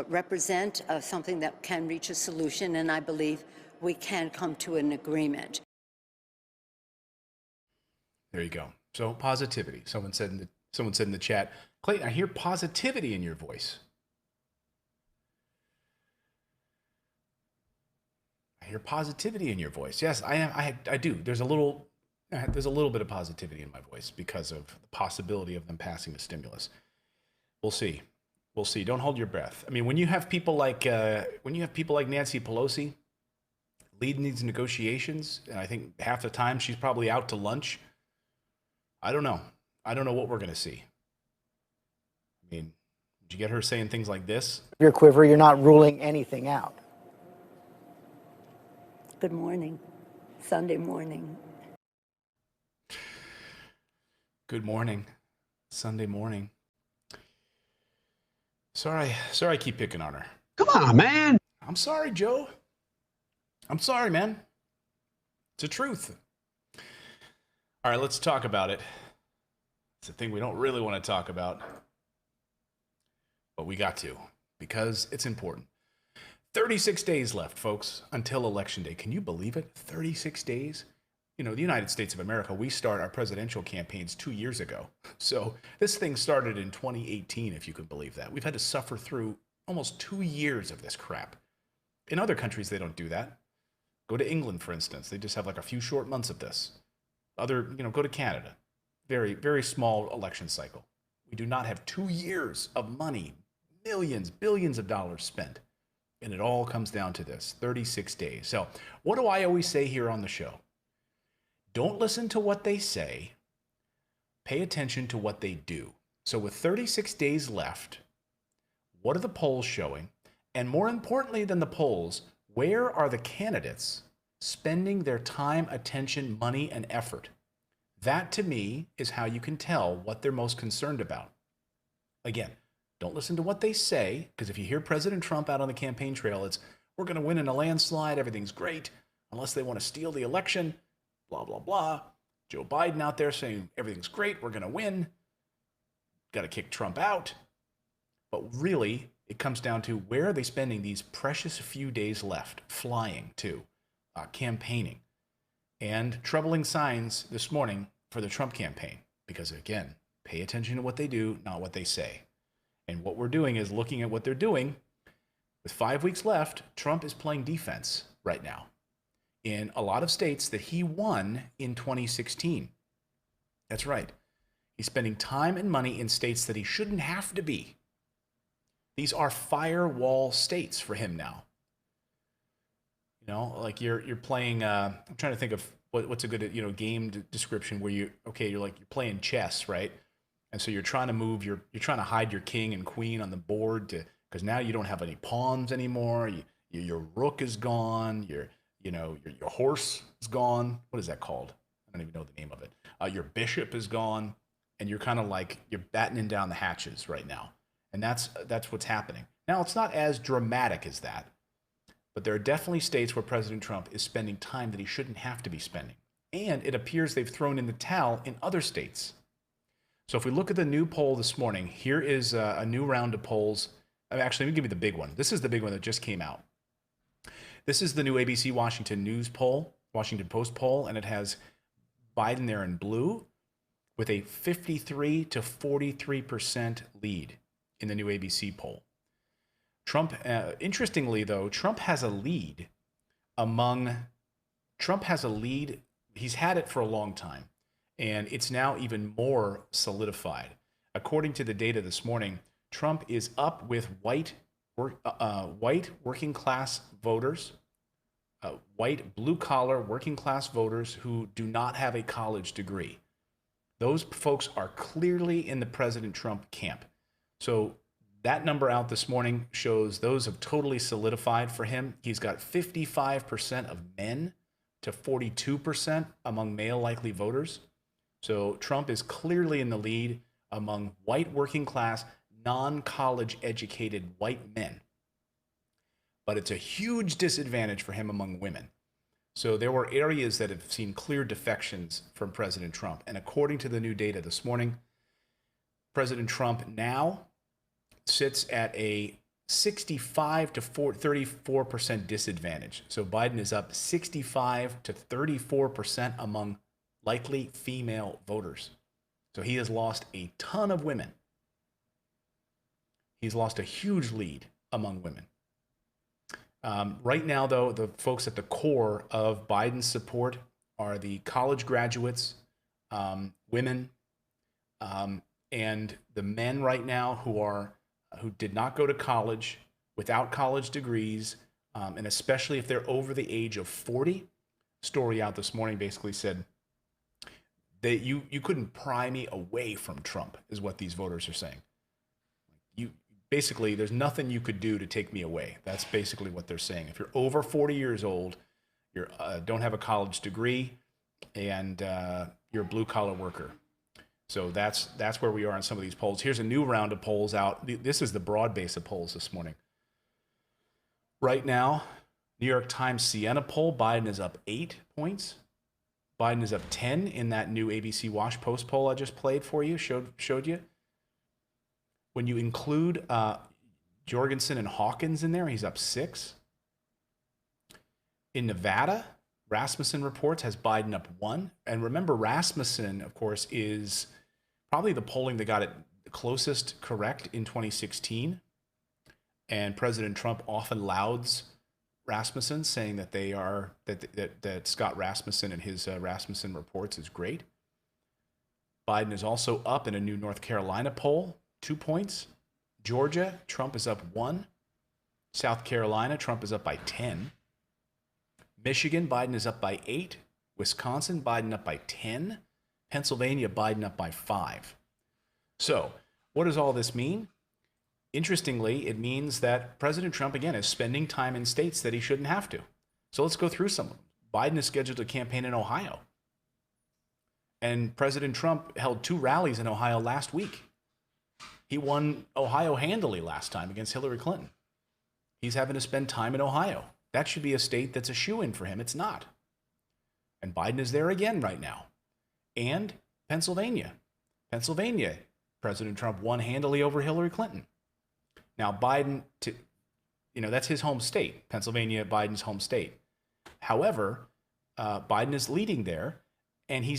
represent something that can reach a solution, and I believe we can come to an agreement. There you go. So positivity. Someone said in the chat, Clayton, I hear positivity in your voice. I hear positivity in your voice. Yes, I do. There's a little bit of positivity in my voice because of the possibility of them passing the stimulus. We'll see. We'll see. Don't hold your breath. I mean, when you have people like Nancy Pelosi leading these negotiations, and I think half the time she's probably out to lunch. I don't know. I don't know what we're going to see. I mean, did you get her saying things like this? Your quiver, you're not ruling anything out. Good morning. Sunday morning. Good morning. Sunday morning. Sorry I keep picking on her. Come on, man. I'm sorry, Joe. I'm sorry, man. It's the truth. All right, let's talk about it. It's a thing we don't really want to talk about, but we got to because it's important. 36 days left, folks, until Election Day. Can you believe it? 36 days? You know, the United States of America, we start our presidential campaigns 2 years ago. So this thing started in 2018, if you can believe that. We've had to suffer through almost 2 years of this crap. In other countries, they don't do that. Go to England, for instance. They just have like a few short months of this. Go to Canada. Very, very small election cycle. We do not have 2 years of money, millions, billions of dollars spent. And it all comes down to this, 36 days. So what do I always say here on the show? Don't listen to what they say. Pay attention to what they do. So with 36 days left, what are the polls showing? And more importantly than the polls, where are the candidates spending their time, attention, money, and effort? That, to me, is how you can tell what they're most concerned about. Again, don't listen to what they say, because if you hear President Trump out on the campaign trail, it's, we're going to win in a landslide, everything's great, unless they want to steal the election, blah, blah, blah. Joe Biden out there saying everything's great, we're going to win, got to kick Trump out. But really, it comes down to where are they spending these precious few days left, flying to, campaigning. And troubling signs this morning for the Trump campaign, because again, pay attention to what they do, not what they say. And what we're doing is looking at what they're doing. With 5 weeks left, Trump is playing defense right now in a lot of states that he won in 2016. That's right. He's spending time and money in states that he shouldn't have to be. These are firewall states for him now. You know, like you're playing, I'm trying to think of what's a good, game description where you're playing chess, right? And so you're trying to move, you're trying to hide your king and queen on the board because now you don't have any pawns anymore. Your rook is gone. Your horse is gone. What is that called? I don't even know the name of it. Your bishop is gone, and you're kind of like you're battening down the hatches right now, and that's what's happening. Now it's not as dramatic as that, but there are definitely states where President Trump is spending time that he shouldn't have to be spending, and it appears they've thrown in the towel in other states. So if we look at the new poll this morning, here is a new round of polls. Actually, let me give you the big one. This is the big one that just came out. This is the new ABC Washington News poll, Washington Post poll, and it has Biden there in blue with a 53 to 43% lead in the new ABC poll. Trump, interestingly though, Trump has a lead. He's had it for a long time. And it's now even more solidified. According to the data this morning, Trump is up with white working class voters, white blue collar working class voters who do not have a college degree. Those folks are clearly in the President Trump camp. So that number out this morning shows those have totally solidified for him. He's got 55% of men to 42% among male likely voters. So Trump is clearly in the lead among white working class, non-college educated white men. But it's a huge disadvantage for him among women. So there were areas that have seen clear defections from President Trump. And according to the new data this morning, President Trump now sits at a 65 to 34% disadvantage. So Biden is up 65 to 34% among likely female voters. So he has lost a ton of women. He's lost a huge lead among women. Right now, though, the folks at the core of Biden's support are the college graduates, women, and the men right now who did not go to college, without college degrees, and especially if they're over the age of 40. Story out this morning basically said that you couldn't pry me away from Trump, is what these voters are saying. Basically, there's nothing you could do to take me away. That's basically what they're saying. If you're over 40 years old, you don't have a college degree, and you're a blue-collar worker. So that's where we are on some of these polls. Here's a new round of polls out. This is the broad base of polls this morning. Right now, New York Times Siena poll, Biden is up 8 points. Biden is up 10 in that new ABC Wash Post poll I just played for you, showed you. When you include Jorgensen and Hawkins in there, he's up 6. In Nevada, Rasmussen reports has Biden up 1. And remember, Rasmussen, of course, is probably the polling that got it closest correct in 2016. And President Trump often lauds Rasmussen, saying that they are that Scott Rasmussen and his Rasmussen reports is great. Biden is also up in a new North Carolina poll, 2 points. Georgia, Trump is up 1. South Carolina, Trump is up by 10. Michigan, Biden is up by 8. Wisconsin, Biden up by 10. Pennsylvania, Biden up by 5. So, what does all this mean? Interestingly, it means that President Trump, again, is spending time in states that he shouldn't have to. So let's go through some of them. Biden is scheduled to campaign in Ohio. And President Trump held 2 rallies in Ohio last week. He won Ohio handily last time against Hillary Clinton. He's having to spend time in Ohio. That should be a state that's a shoo-in for him. It's not. And Biden is there again right now. And Pennsylvania. President Trump won handily over Hillary Clinton. Now, Biden, that's his home state. Pennsylvania, Biden's home state. However, Biden is leading there,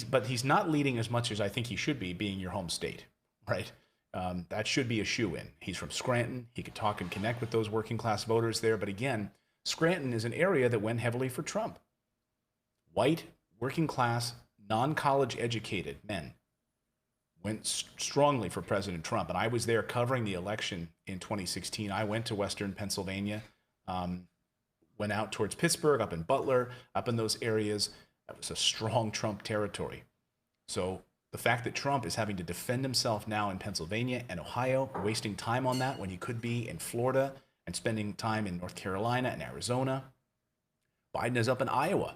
but he's not leading as much as I think he should be, being your home state, right? That should be a shoo-in. He's from Scranton. He could talk and connect with those working class voters there. But again, Scranton is an area that went heavily for Trump. White, working class, non-college educated men went strongly for President Trump. And I was there covering the election in 2016. I went to Western Pennsylvania, went out towards Pittsburgh, up in Butler, up in those areas. That was a strong Trump territory. So the fact that Trump is having to defend himself now in Pennsylvania and Ohio, wasting time on that when he could be in Florida and spending time in North Carolina and Arizona. Biden is up in Iowa.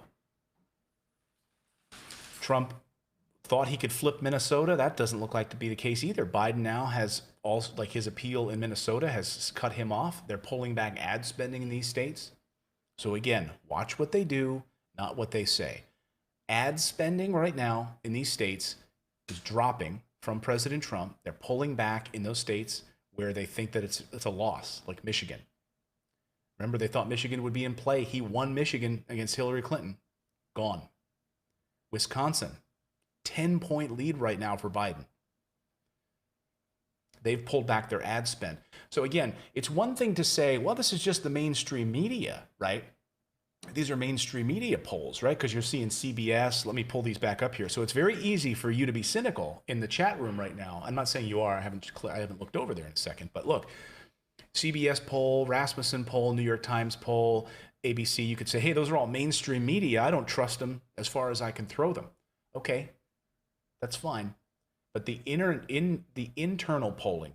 Trump thought he could flip Minnesota. That doesn't look like to be the case either. Biden now has also, like, his appeal in Minnesota has cut him off. They're pulling back ad spending in these states. So again, watch what they do, not what they say. Ad spending right now in these states is dropping from President Trump. They're pulling back in those states where they think that it's a loss, like Michigan. Remember, they thought Michigan would be in play. He won Michigan against Hillary Clinton. Gone. Wisconsin, 10-point lead right now for Biden. They've pulled back their ad spend. So again, it's one thing to say, well, this is just the mainstream media, right? These are mainstream media polls, right? Because you're seeing CBS. Let me pull these back up here. So it's very easy for you to be cynical in the chat room right now. I'm not saying you are. I haven't looked over there in a second. But look, CBS poll, Rasmussen poll, New York Times poll, ABC. You could say, hey, those are all mainstream media. I don't trust them as far as I can throw them. Okay, that's fine. But the internal polling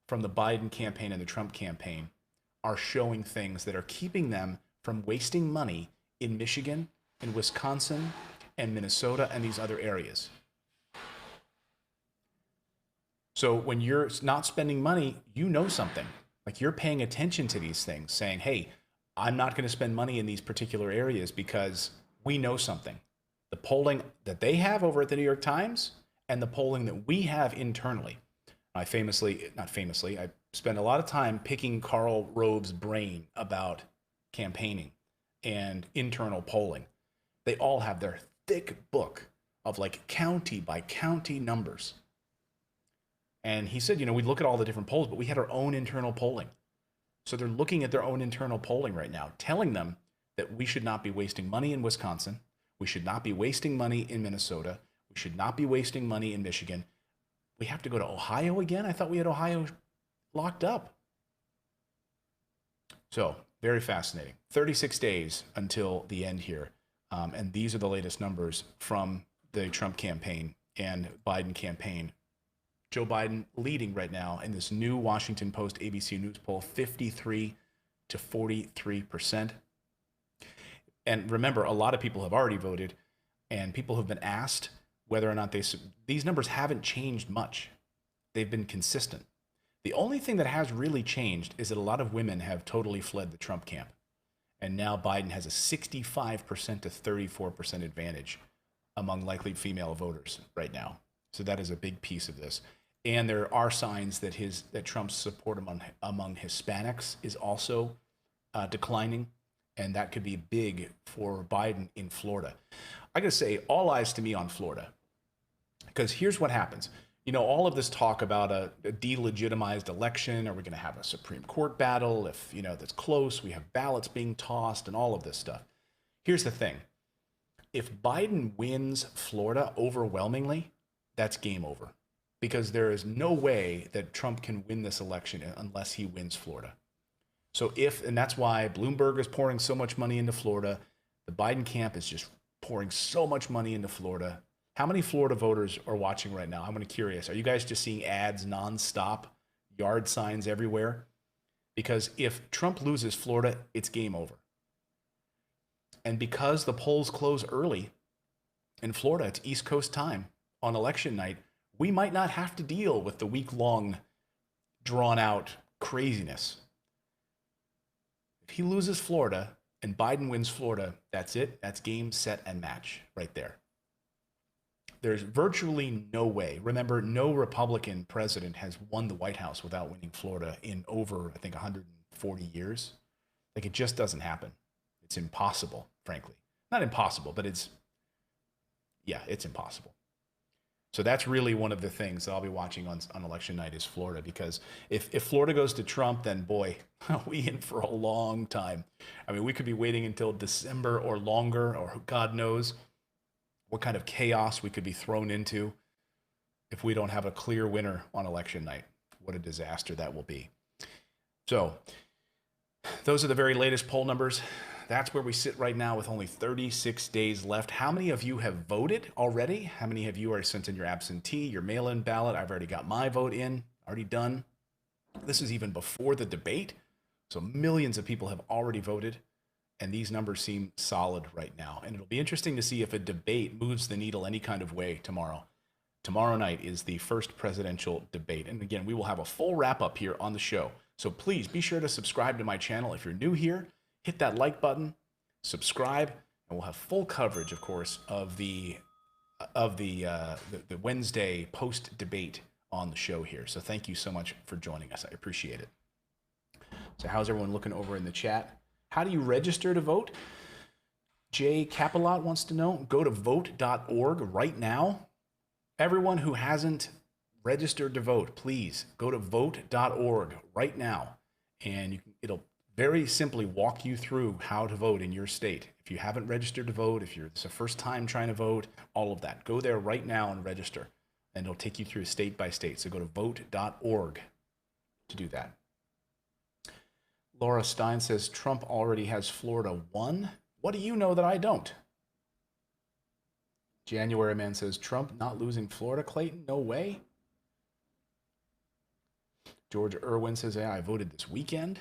from the Biden campaign and the Trump campaign are showing things that are keeping them from wasting money in Michigan, in Wisconsin, and Minnesota, and these other areas. So when you're not spending money, you know something. Like, you're paying attention to these things, saying, hey, I'm not going to spend money in these particular areas because we know something. The polling that they have over at the New York Times and the polling that we have internally. I spend a lot of time picking Karl Rove's brain about campaigning and internal polling. They all have their thick book of like county by county numbers. And he said, we look at all the different polls, but we had our own internal polling. So they're looking at their own internal polling right now, telling them that we should not be wasting money in Wisconsin. We should not be wasting money in Minnesota. We should not be wasting money in Michigan. We have to go to Ohio again? I thought we had Ohio locked up. So very fascinating. 36 days until the end here. And these are the latest numbers from the Trump campaign and Biden campaign. Joe Biden leading right now in this new Washington Post ABC News poll, 53 to 43%. And remember, a lot of people have already voted, and people have been asked whether or not these numbers haven't changed much. They've been consistent. The only thing that has really changed is that a lot of women have totally fled the Trump camp. And now Biden has a 65% to 34% advantage among likely female voters right now. So that is a big piece of this. And there are signs that Trump's support among Hispanics is also declining, and that could be big for Biden in Florida. I gotta say, all eyes to me on Florida, because here's what happens. All of this talk about a delegitimized election, are we gonna have a Supreme Court battle? If, that's close, we have ballots being tossed and all of this stuff. Here's the thing. If Biden wins Florida overwhelmingly, that's game over, because there is no way that Trump can win this election unless he wins Florida. So and that's why Bloomberg is pouring so much money into Florida. The Biden camp is just pouring so much money into Florida. How many Florida voters are watching right now? I'm curious. Are you guys just seeing ads nonstop, yard signs everywhere? Because if Trump loses Florida, it's game over. And because the polls close early in Florida, it's East Coast time on election night, we might not have to deal with the week-long, drawn-out craziness. If he loses Florida and Biden wins Florida, that's it. That's game, set, and match right there. There's virtually no way. Remember, no Republican president has won the White House without winning Florida in over, I think, 140 years. Like, it just doesn't happen. It's impossible, frankly. Not impossible, but it's impossible. So that's really one of the things that I'll be watching on election night is Florida, because if Florida goes to Trump, then boy, we in for a long time. I mean, we could be waiting until December or longer, or God knows what kind of chaos we could be thrown into if we don't have a clear winner on election night. What a disaster that will be. So those are the very latest poll numbers. That's where we sit right now with only 36 days left. How many of you have voted already? How many of you are sent in your absentee, your mail-in ballot? I've already got my vote in, already done. This is even before the debate. So millions of people have already voted, and these numbers seem solid right now. And it'll be interesting to see if a debate moves the needle any kind of way tomorrow. Tomorrow night is the first presidential debate. And again, we will have a full wrap-up here on the show. So please be sure to subscribe to my channel if you're new here. Hit that like button, subscribe, and we'll have full coverage, of course, of the Wednesday post-debate on the show here. So thank you so much for joining us. I appreciate it. So how's everyone looking over in the chat? How do you register to vote? Jay Capilot wants to know. Go to vote.org right now. Everyone who hasn't registered to vote, please go to vote.org right now, and it'll very simply walk you through how to vote in your state. If you haven't registered to vote, if it's the first time trying to vote, all of that. Go there right now and register, and it'll take you through state by state. So go to vote.org to do that. Laura Stein says, Trump already has Florida won. What do you know that I don't? January Man says, Trump not losing Florida, Clayton? No way. George Irwin says, yeah, I voted this weekend.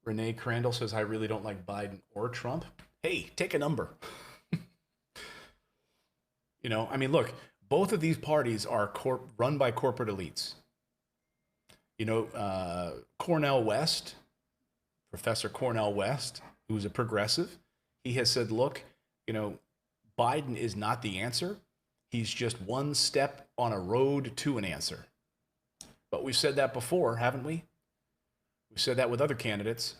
Renee Crandall says, I really don't like Biden or Trump. Hey, take a number. You know, I mean, look, both of these parties are run by corporate elites. You know, Cornell West, Professor Cornell West, who's a progressive, he has said, look, you know, Biden is not the answer. He's just one step on a road to an answer. But we've said that before, haven't we? We've said that with other candidates,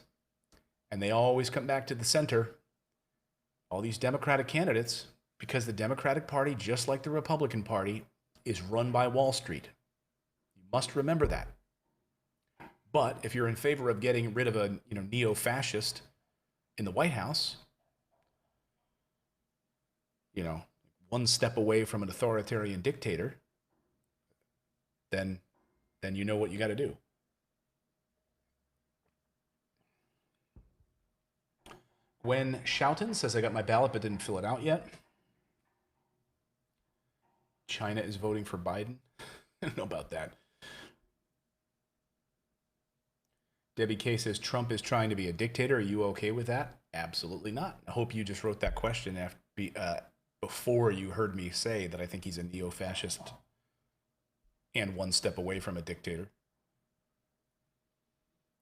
and they always come back to the center. All these Democratic candidates, because the Democratic Party, just like the Republican Party, is run by Wall Street. You must remember that. But if you're in favor of getting rid of a neo-fascist in the White House, one step away from an authoritarian dictator, then you know what you got to do. Gwen Shoughton says, I got my ballot but didn't fill it out yet. China is voting for Biden. I don't know about that. Debbie K says, Trump is trying to be a dictator. Are you okay with that? Absolutely not. I hope you just wrote that question before you heard me say that I think he's a neo-fascist and one step away from a dictator.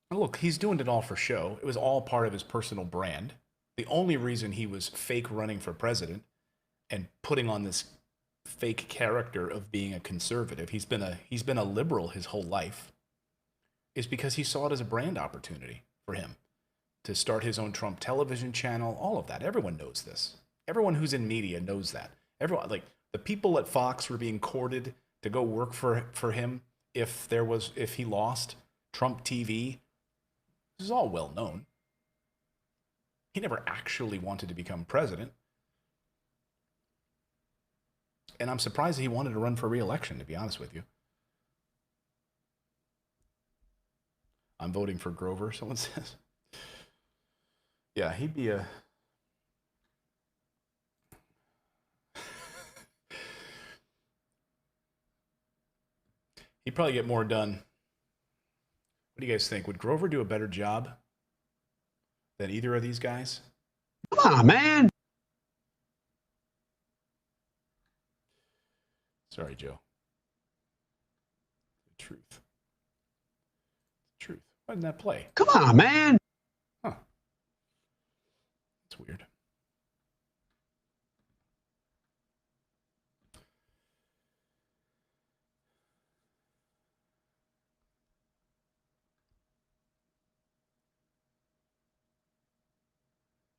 And look, he's doing it all for show. It was all part of his personal brand. The only reason he was fake running for president and putting on this fake character of being a conservative, he's been a liberal his whole life, is because he saw it as a brand opportunity for him to start his own Trump television channel, all of that. Everyone knows this. Everyone who's in media knows that. Everyone, like the people at Fox were being courted to go work for him if he lost Trump TV. This is all well known. He never actually wanted to become president. And I'm surprised he wanted to run for re-election, to be honest with you. I'm voting for Grover, someone says. Yeah, he'd be a... He'd probably get more done. What do you guys think? Would Grover do a better job than either of these guys? Come on, man. Sorry, Joe. The truth. The truth. Why didn't that play? Come on, man. Huh. That's weird.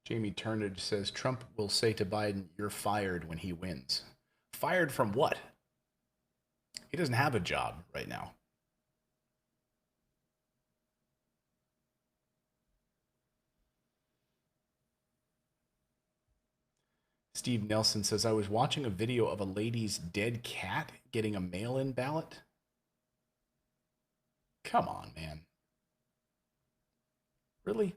Jamie Turnage says Trump will say to Biden, "You're fired," when he wins. Fired from what? He doesn't have a job right now. Steve Nelson says, I was watching a video of a lady's dead cat getting a mail-in ballot. Come on, man. Really?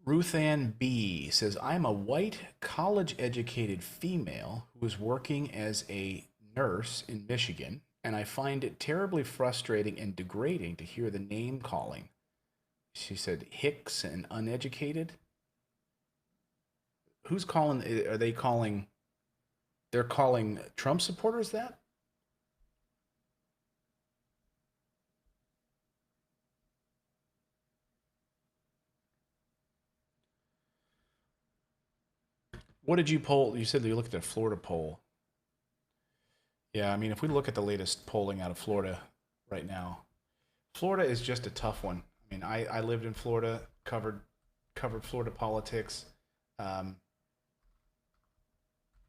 Ruth Ann B. says, I'm a white, college-educated female who is working as a nurse in Michigan, and I find it terribly frustrating and degrading to hear the name calling. She said, Hicks and uneducated? Who's calling? Are they calling? They're calling Trump supporters that? What did you poll? You said that you looked at a Florida poll. Yeah, I mean, if we look at the latest polling out of Florida right now, Florida is just a tough one. I mean, I lived in Florida, covered Florida politics.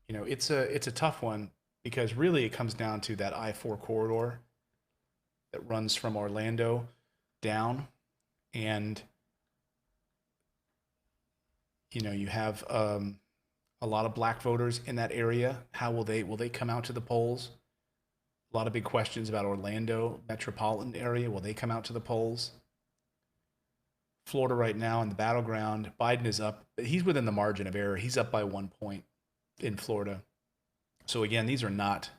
It's a tough one because really it comes down to that I-4 corridor that runs from Orlando down, and you have a lot of black voters in that area. How will they come out to the polls? A lot of big questions about Orlando metropolitan area. Will they come out to the polls? Florida right now in the battleground, Biden is up. He's within the margin of error. He's up by 1 point in Florida. So again, these are not,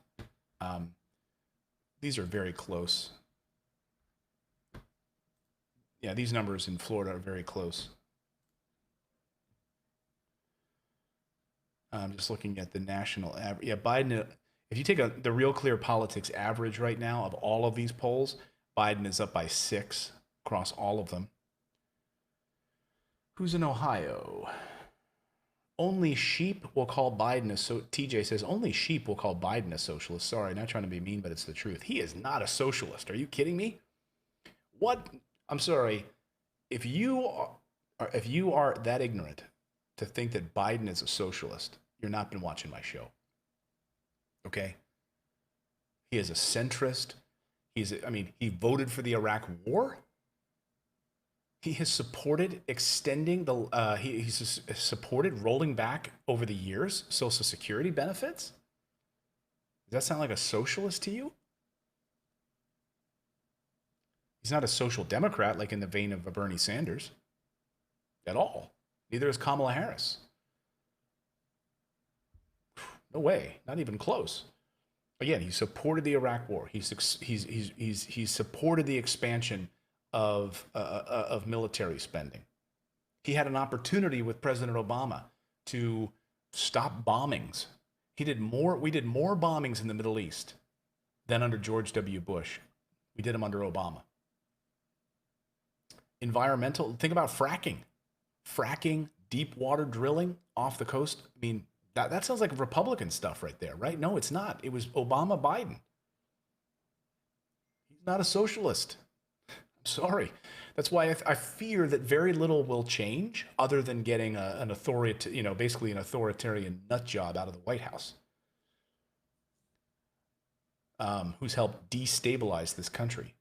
these are very close. Yeah, these numbers in Florida are very close. I'm just looking at the national average. Yeah, Biden, if you take the Real Clear Politics average right now of all of these polls, Biden is up by 6 across all of them. Who's in Ohio? Only sheep will call Biden a TJ says only sheep will call Biden a socialist. Sorry, not trying to be mean, but it's the truth. He is not a socialist. Are you kidding me? What? I'm sorry. If you are that ignorant to think that Biden is a socialist, you're not been watching my show. Okay? He is a centrist. He voted for the Iraq War. He has supported extending the, he's supported rolling back over the years Social Security benefits. Does that sound like a socialist to you? He's not a social democrat like in the vein of a Bernie Sanders at all. Neither is Kamala Harris. No way, not even close. Again, he supported the Iraq War. He's supported the expansion of military spending. He had an opportunity with President Obama to stop bombings. We did more bombings in the Middle East than under George W. Bush. We did them under Obama. Environmental, think about fracking, deep water drilling off the coast. I mean, that sounds like Republican stuff right there, right? No, it's not. It was Obama Biden. He's not a socialist. Sorry. That's why I fear that very little will change other than getting an basically an authoritarian nut job out of the White House, who's helped destabilize this country.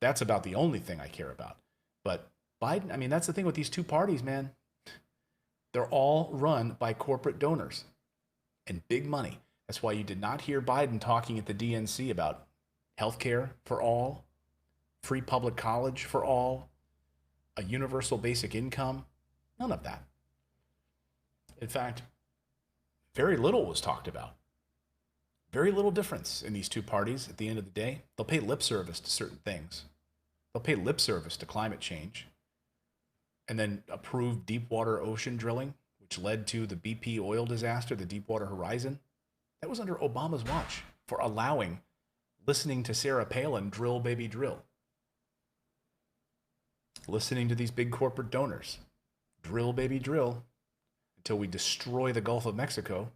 That's about the only thing I care about. But Biden, that's the thing with these two parties, man. They're all run by corporate donors and big money. That's why you did not hear Biden talking at the DNC about healthcare for all, free public college for all, a universal basic income. None of that. In fact, very little was talked about. Very little difference in these two parties at the end of the day. They'll pay lip service to certain things. They'll pay lip service to climate change and then approve deep water ocean drilling, which led to the BP oil disaster, the Deepwater Horizon. That was under Obama's watch for allowing listening to Sarah Palin drill, baby, drill. Listening to these big corporate donors, drill, baby, drill, until we destroy the Gulf of Mexico.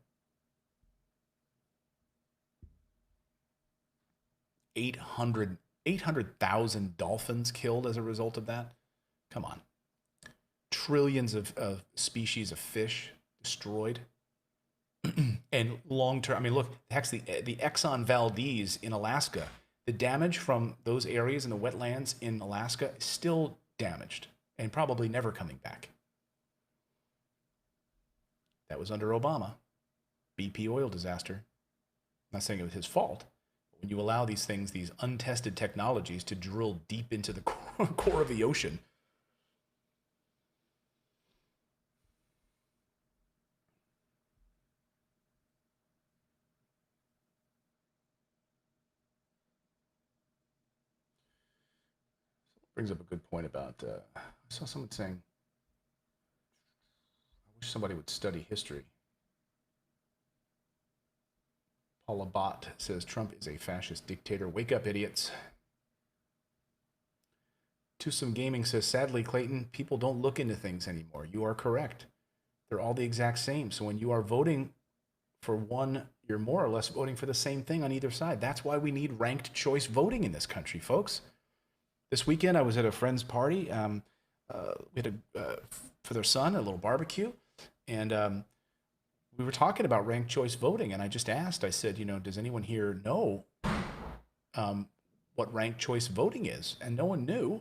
800,000 dolphins killed as a result of that. Come on. Trillions of species of fish destroyed. And long-term, look, heck, the Exxon Valdez in Alaska, the damage from those areas in the wetlands in Alaska is still damaged and probably never coming back. That was under Obama. BP oil disaster. I'm not saying it was his fault. But when you allow these things, these untested technologies to drill deep into the core of the ocean, brings up a good point about, I saw someone saying, I wish somebody would study history. Paula Bott says, Trump is a fascist dictator. Wake up, idiots. Some Gaming says, sadly, Clayton, people don't look into things anymore. You are correct. They're all the exact same. So when you are voting for one, you're more or less voting for the same thing on either side. That's why we need ranked choice voting in this country, folks. This weekend, I was at a friend's party. We had for their son, a little barbecue. And we were talking about ranked choice voting. And I just asked, I said, does anyone here know what ranked choice voting is? And no one knew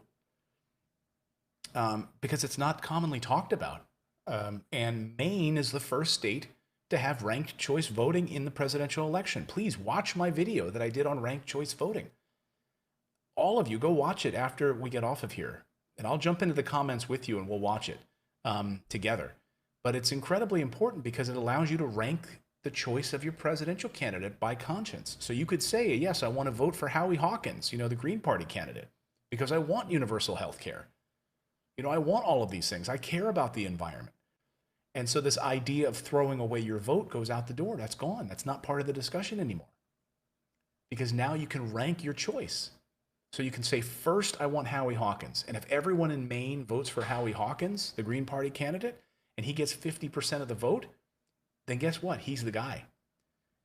because it's not commonly talked about. And Maine is the first state to have ranked choice voting in the presidential election. Please watch my video that I did on ranked choice voting. All of you, go watch it after we get off of here. And I'll jump into the comments with you and we'll watch it together. But it's incredibly important because it allows you to rank the choice of your presidential candidate by conscience. So you could say, yes, I want to vote for Howie Hawkins, the Green Party candidate, because I want universal health care. I want all of these things. I care about the environment. And so this idea of throwing away your vote goes out the door. That's gone. That's not part of the discussion anymore. Because now you can rank your choice. So you can say, first, I want Howie Hawkins. And if everyone in Maine votes for Howie Hawkins, the Green Party candidate, and he gets 50% of the vote, then guess what? He's the guy.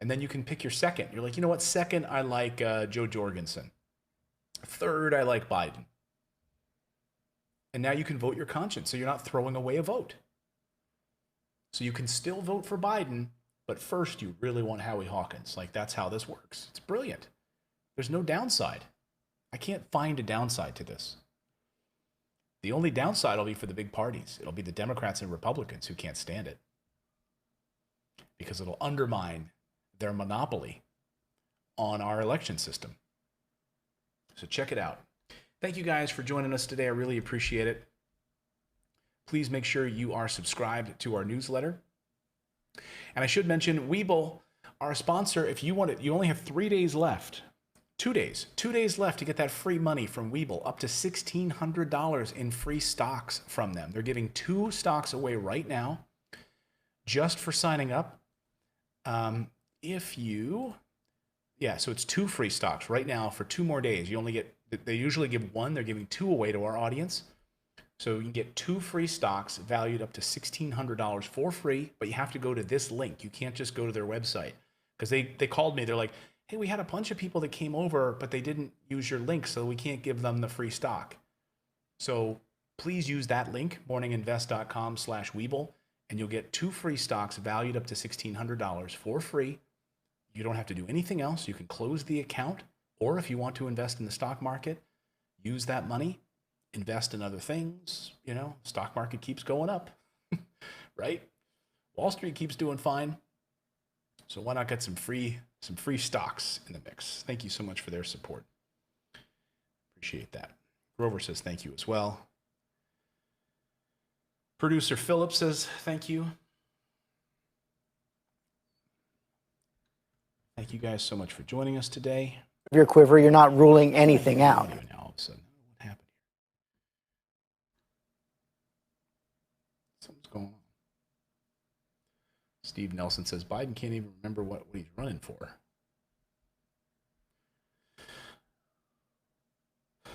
And then you can pick your second. You're like, you know what? Second, I like Joe Jorgensen. Third, I like Biden. And now you can vote your conscience. So you're not throwing away a vote. So you can still vote for Biden, but first you really want Howie Hawkins. Like, that's how this works. It's brilliant. There's no downside. I can't find a downside to this. The only downside will be for the big parties. It'll be the Democrats and Republicans who can't stand it, because it'll undermine their monopoly on our election system. So check it out. Thank you guys for joining us today. I really appreciate it. Please make sure you are subscribed to our newsletter. And I should mention, Webull, our sponsor, if you want it, you only have 3 days left. 2 days. 2 days left to get that free money from Webull, up to $1,600 in free stocks from them. They're giving 2 stocks away right now just for signing up. So it's 2 free stocks right now for 2 more days. You only get, they usually give 1. They're giving 2 away to our audience. So you can get 2 free stocks valued up to $1,600 for free, but you have to go to this link. You can't just go to their website, because they called me. They're like, hey, we had a bunch of people that came over, but they didn't use your link, so we can't give them the free stock. So please use that link, morninginvest.com/Webull, and you'll get 2 free stocks valued up to $1,600 for free. You don't have to do anything else. You can close the account, or if you want to invest in the stock market, use that money, invest in other things. Stock market keeps going up, right? Wall Street keeps doing fine. So why not get some free stocks in the mix? Thank you so much for their support. Appreciate that. Grover says thank you as well. Producer Philip says thank you. Thank you guys so much for joining us today. Your quiver, you're not ruling anything out. Now, all of a sudden, what happened here? Something's going on. Steve Nelson says Biden can't even remember what he's running for.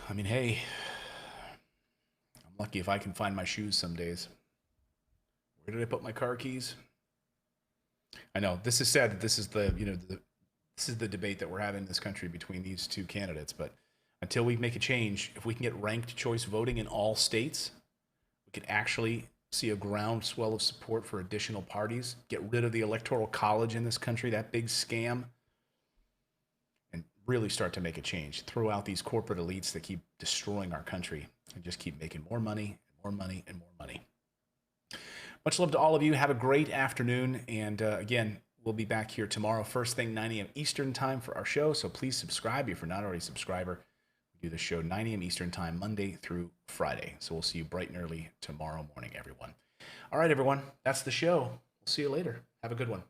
I mean, hey, I'm lucky if I can find my shoes some days. Where did I put my car keys? I know this is sad that this is this is the debate that we're having in this country between these 2 candidates. But until we make a change, if we can get ranked choice voting in all states, we can actually see a groundswell of support for additional parties, get rid of the Electoral College in this country, that big scam, and really start to make a change. Throw out these corporate elites that keep destroying our country and just keep making more money, more money, and more money. Much love to all of you. Have a great afternoon. And again, we'll be back here tomorrow, first thing, 9 a.m. Eastern time for our show. So please subscribe if you're not already a subscriber. We do the show 9 a.m. Eastern time, Monday through Friday. So we'll see you bright and early tomorrow morning, everyone. All right, everyone. That's the show. We'll see you later. Have a good one.